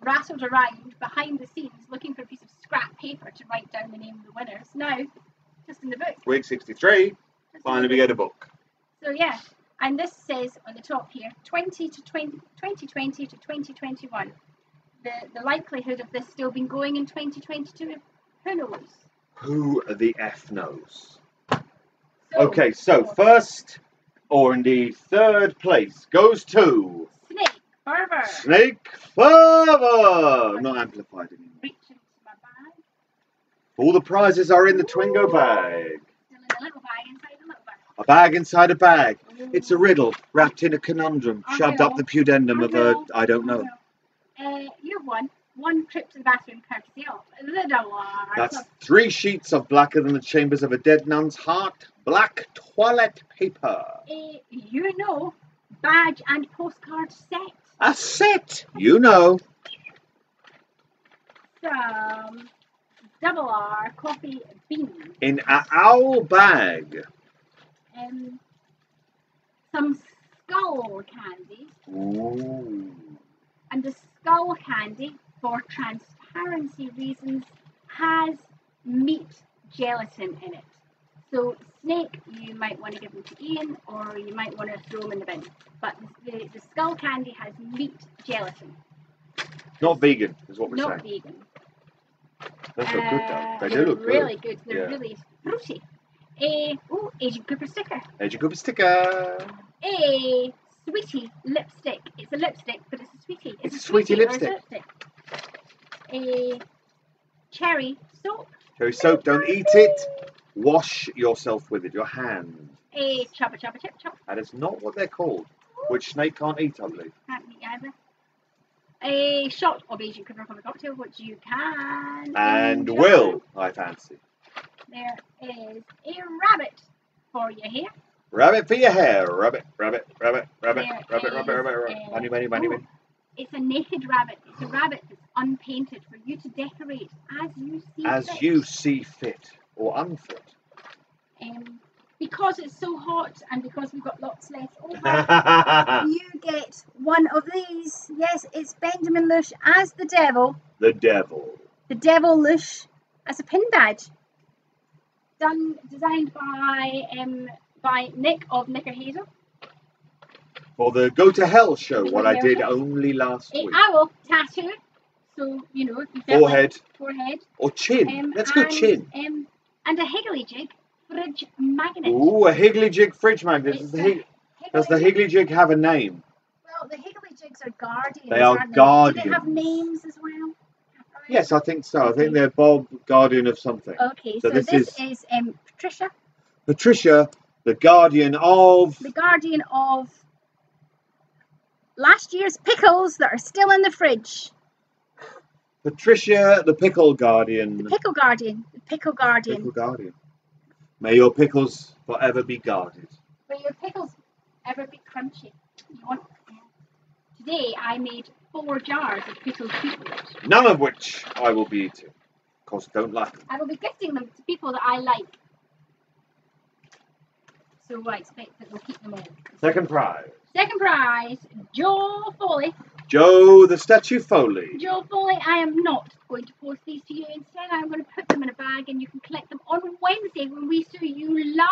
rattled around behind the scenes looking for a piece of scrap paper to write down the name of the winners. Now, just in the book. Week 63, finally we get a book. So yeah, and this says on the top here, 2020 to 2021. The likelihood of this still being going in 2022, who knows? Who the F knows? Okay, so first, or indeed third place, goes to... Snake Fervor. Snake Fervor! Not amplified anymore. Reach into my bag. All the prizes are in the Twingo bag. Still in a little bag inside a little bag. A bag inside a bag. Ooh. It's a riddle wrapped in a conundrum, shoved up the pudendum of a... I don't know. You've won. One trip to the bathroom courtesy of the Dollar. That's 3 sheets of blacker than the chambers of a dead nun's heart. Black toilet paper. You know, badge and postcard set. A set, you know. Some double R coffee beans. In an owl bag. Some skull candies. Ooh. And the skull candy, for transparency reasons, has meat gelatin in it. So Snake, you might want to give them to Ian, or you might want to throw them in the bin. But the skull candy has meat gelatin. Not vegan, is what we're saying. Not vegan. Those look good though. They do They're look really good. They're really fruity. Agent Cooper sticker. Agent Cooper sticker. A sweetie lipstick. It's a lipstick, but it's a sweetie. It's a sweetie lipstick. A cherry soap. Cherry soap, don't eat it. Wash yourself with it, your hand. A chopper chopper chip chop. That is not what they're called. Which Snake can't eat, I believe. Can't eat either. A shot of Agent Cooper from a cocktail, which you can And enjoy. will, I fancy. There is a rabbit for your hair. Rabbit for your hair. Rabbit, rabbit, rabbit, rabbit, There rabbit, rabbit, rabbit, rabbit. Money, money, money, money. It's a naked rabbit. It's a rabbit that's unpainted for you to decorate as you see fit. As you see fit or unfit. Because it's so hot and because we've got lots left over, you get one of these. Yes, it's Benjamin Lush as the devil. The devil. The devil Lush as a pin badge. Designed by Nick of Nicker Hazel. For the Go to Hell show, what I did only last week. Owl tattoo. So, you know, if you felt Forehead. like forehead. Or chin. Let's go chin. And a higgly jig fridge magnet. Ooh, a higgly jig fridge magnet. Does the higgly jig have a name? Well, the higgly jigs are guardians. They are aren't guardians. Do they have names as well? Yes, I think so. I think they're Bob, guardian of something. Okay, so this is Patricia. Patricia, the guardian of... The guardian of last year's pickles that are still in the fridge. Patricia, the pickle guardian. The pickle guardian. The pickle guardian. Pickle guardian. May your pickles forever be guarded. May your pickles ever be crunchy. You want... Today I made 4 jars of pickled beetroot. None of which I will be eating. Of course, I don't like them. I will be gifting them to people that I like. So I expect that we'll keep them all. Second prize. Second prize, Joe Foley. Joe the Statue Foley. Joe Foley, I am not going to post these to you. Instead, I'm going to put them in a bag and you can collect them on Wednesday when we sue you live.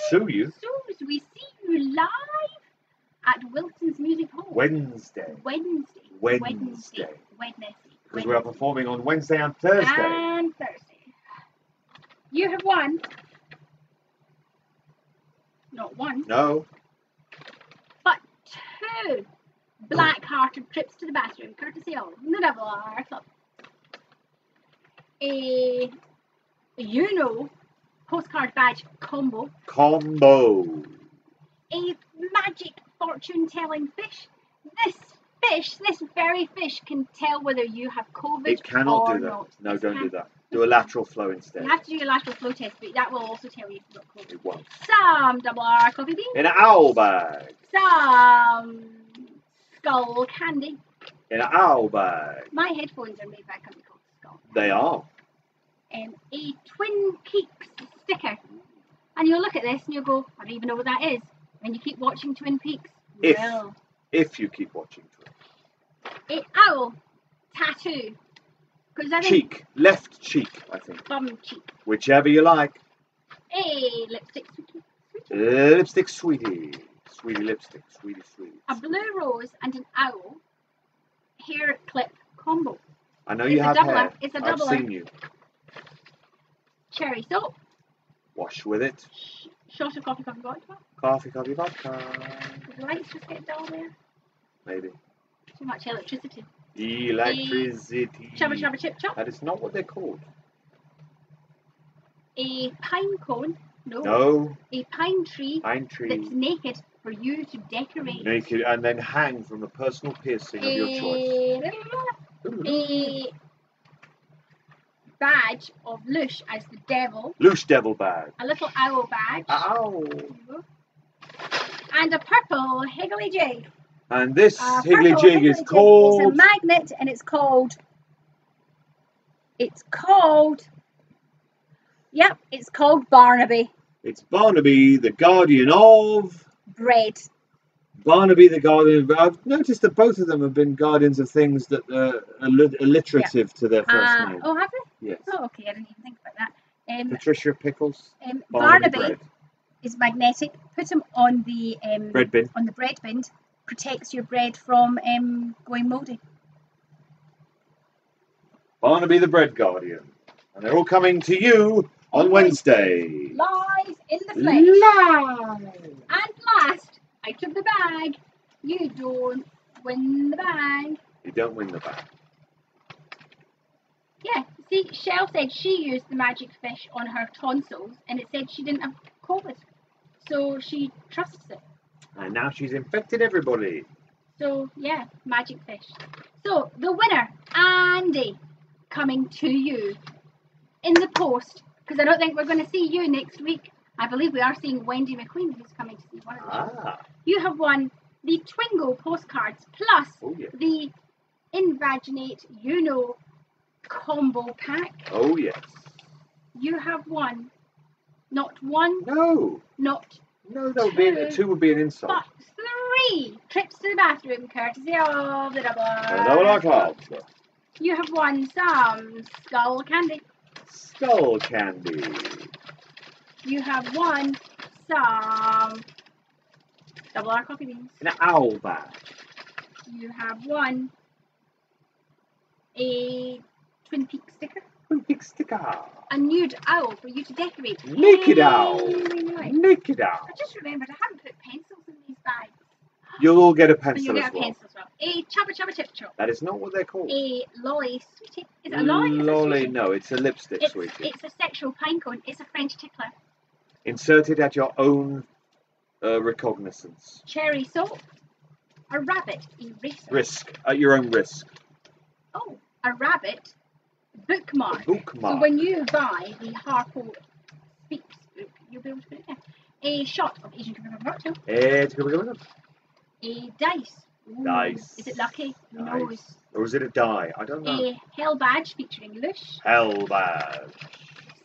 Sue you? So we see you live at Wilson's Music Hall. Wednesday. Wednesday. Because we are performing on Wednesday and Thursday. And Thursday. You have won. Not one. No. But 2 black-hearted trips to the bathroom, courtesy of the Double R Club. A postcard badge combo. Combo. A magic fortune-telling fish. This very fish can tell whether you have COVID It cannot or do that. not. No, Yes, don't can. do that. Do a lateral flow instead. You have to do your lateral flow test, but that will also tell you if you've got COVID. It won't. Some double R coffee beans. In an owl bag. Some skull candy. In an owl bag. My headphones are made by a company called Skull. They are. A Twin Peaks sticker. And you'll look at this and you'll go, I don't even know what that is. And you keep watching Twin Peaks. If you keep watching Twin. A owl tattoo. Cheek. Left cheek, I think. Bum cheek. Whichever you like. A lipstick sweetie. Lipstick sweetie. Sweetie lipstick. Sweetie sweetie. A blue rose and an owl hair clip combo. I know you have hair. It's a I've doubler. seen you. Cherry soap. Wash with it. Shot of coffee vodka. Coffee vodka. Did the lights just get dull there? Maybe. Too much electricity. Electricity. Shabba chip chop. That is not what they're called. A pine cone. No. A pine tree. Pine tree. That's naked for you to decorate. Naked and then hang from a personal piercing of your choice. A badge of Lush as the devil. Lush devil bag. A little owl badge. Ow. And a purple higgly jig. And this higgly jig is called... It's a magnet and it's called... Yep, it's called Barnaby. It's Barnaby, the guardian of... Bread. Barnaby, the guardian of... I've noticed that both of them have been guardians of things that are alliterative to their first name. Oh, have they? Yes. Oh, okay, I didn't even think about that. Patricia Pickles. Barnaby bread. is magnetic. Put them on the bread bin. On the bread bin. Protects your bread from going mouldy. Barnaby the bread guardian. And they're all coming to you on Wednesday. Live in the flesh. Live. And last, out of the bag, you don't win the bag. You don't win the bag. Yeah, see, Shell said she used the magic fish on her tonsils and it said she didn't have COVID. So she trusts it. And now she's infected everybody. So, yeah, magic fish. So, the winner, Andy, coming to you in the post. Because I don't think we're going to see you next week. I believe we are seeing Wendy McQueen, who's coming to see one of the shows. You have won the Twingo postcards plus the Invaginate combo pack. Oh, yes. You have won not one, no, not no, two would be an insult. But 3 trips to the bathroom, courtesy of the double. Double R club. You have won some skull candy. Skull candy. You have won some double R coffee beans. An owl bag. You have won a Twin Peaks sticker. Twin Peaks sticker. A nude owl for you to decorate. Naked owl. Naked owl. I just remembered I haven't put pencils in these bags. You'll all get a pencil You'll get as well. A pencil as well. A chubba chip chop. That is not what they're called. A lolly sweetie. Is it a lolly? Lolly, no, it's a lipstick sweetie. It's a sexual pine cone. It's a French tickler. Inserted at your own recognizance. Cherry soap. A rabbit eraser. Risk. At your own risk. Oh, a rabbit bookmark. A bookmark. So when you buy the Harpo Speaks book, you'll be able to put it there. A shot of Asian Cucumber cocktail. A dice. Ooh, dice. Is it lucky? Who knows? Or is it a die? I don't know. A hell badge featuring Lush. Hell badge.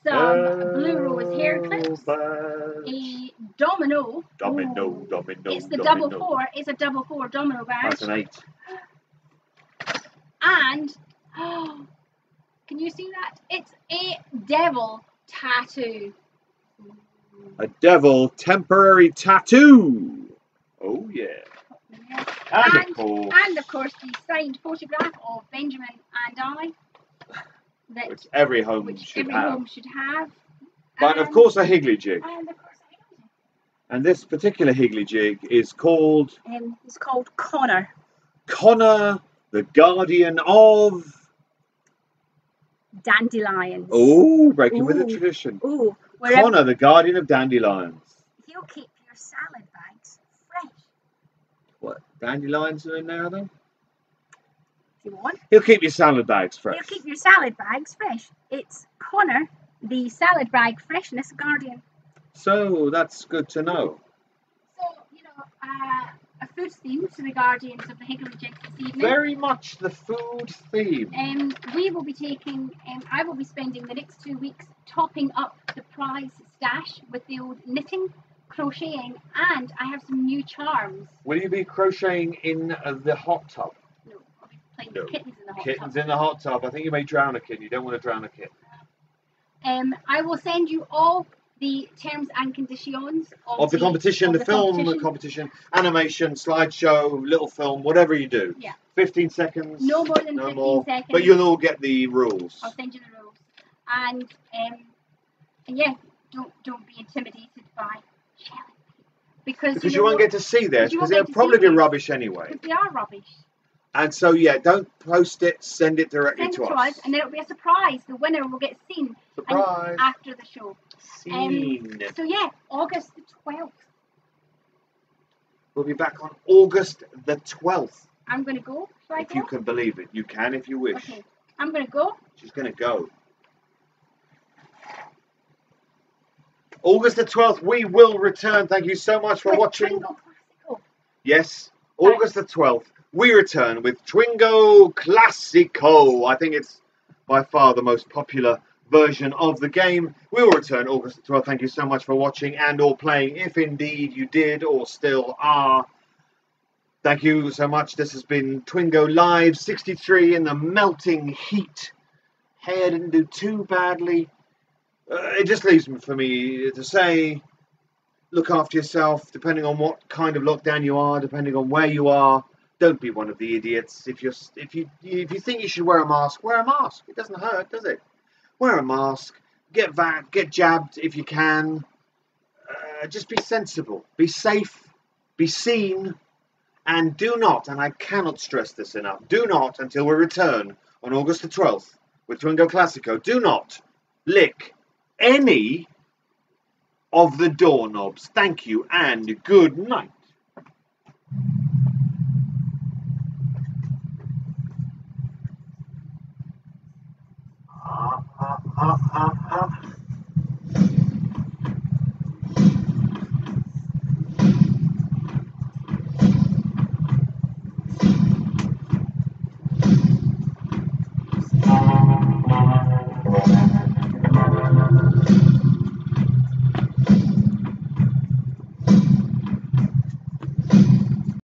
Some blue rose hair clips. A domino. Domino. It's the double 4. It's a double 4 domino badge. That's an 8. And can you see that? It's a devil tattoo. A devil temporary tattoo. Oh yeah. And of course the signed photograph of Benjamin and I. Which every home should have. But of course a higgly jig. And of course a higgly jig. And this particular higgly jig is called... it's called Connor. Connor, the guardian of... Dandelions. Oh, breaking with the tradition. Ooh. Connor, the guardian of dandelions. He'll keep your salad bags fresh. Dandelions are in there, are they? If you want. He'll keep your salad bags fresh. He'll keep your salad bags fresh. It's Connor, the salad bag freshness guardian. So that's good to know. So, you know, a food theme to the guardians of the Higgledy Jigs this evening. Very much the food theme. We will be taking, I will be spending the next 2 weeks topping up the prize stash with the old knitting, crocheting, and I have some new charms. Will you be crocheting in the hot tub? No, I'll be playing with kittens in the hot Kittens tub. in the hot tub. I think you may drown a kitten. You don't want to drown a kitten. I will send you all the terms and conditions Of the competition, the film competition, animation, slideshow, little film, whatever you do. Yeah. 15 seconds. No more than 15 seconds. But you'll all get the rules. I'll send you the rules. And yeah, don't be intimidated by shelling. Because you won't get to see this, because they'll probably be rubbish anyway. Because they are rubbish. And so, yeah, don't post it, send it directly to us. And then it'll be a surprise. The winner will get seen after the show. Seen. So, yeah, August the 12th. We'll be back on August the 12th. I'm going to go. Shall I go? If you can believe it. You can if you wish. Okay. I'm going to go. She's going to go. August the 12th, we will return. Thank you so much for watching. Twingo Classico. Yes, August the 12th, we return with Twingo Classico. I think it's by far the most popular version of the game. We will return August the 12th. Thank you so much for watching and or playing, if indeed you did or still are. Thank you so much. This has been Twingo Live 63 in the melting heat. Hey, I didn't do too badly. It just leaves for me to say, look after yourself, depending on what kind of lockdown you are, depending on where you are. Don't be one of the idiots. If you think you should wear a mask, wear a mask. It doesn't hurt, does it? Wear a mask. Get jabbed if you can. Just be sensible. Be safe. Be seen. And do not, and I cannot stress this enough, do not, until we return on August the 12th with Twingo Classico, do not lick any of the doorknobs. Thank you and good night.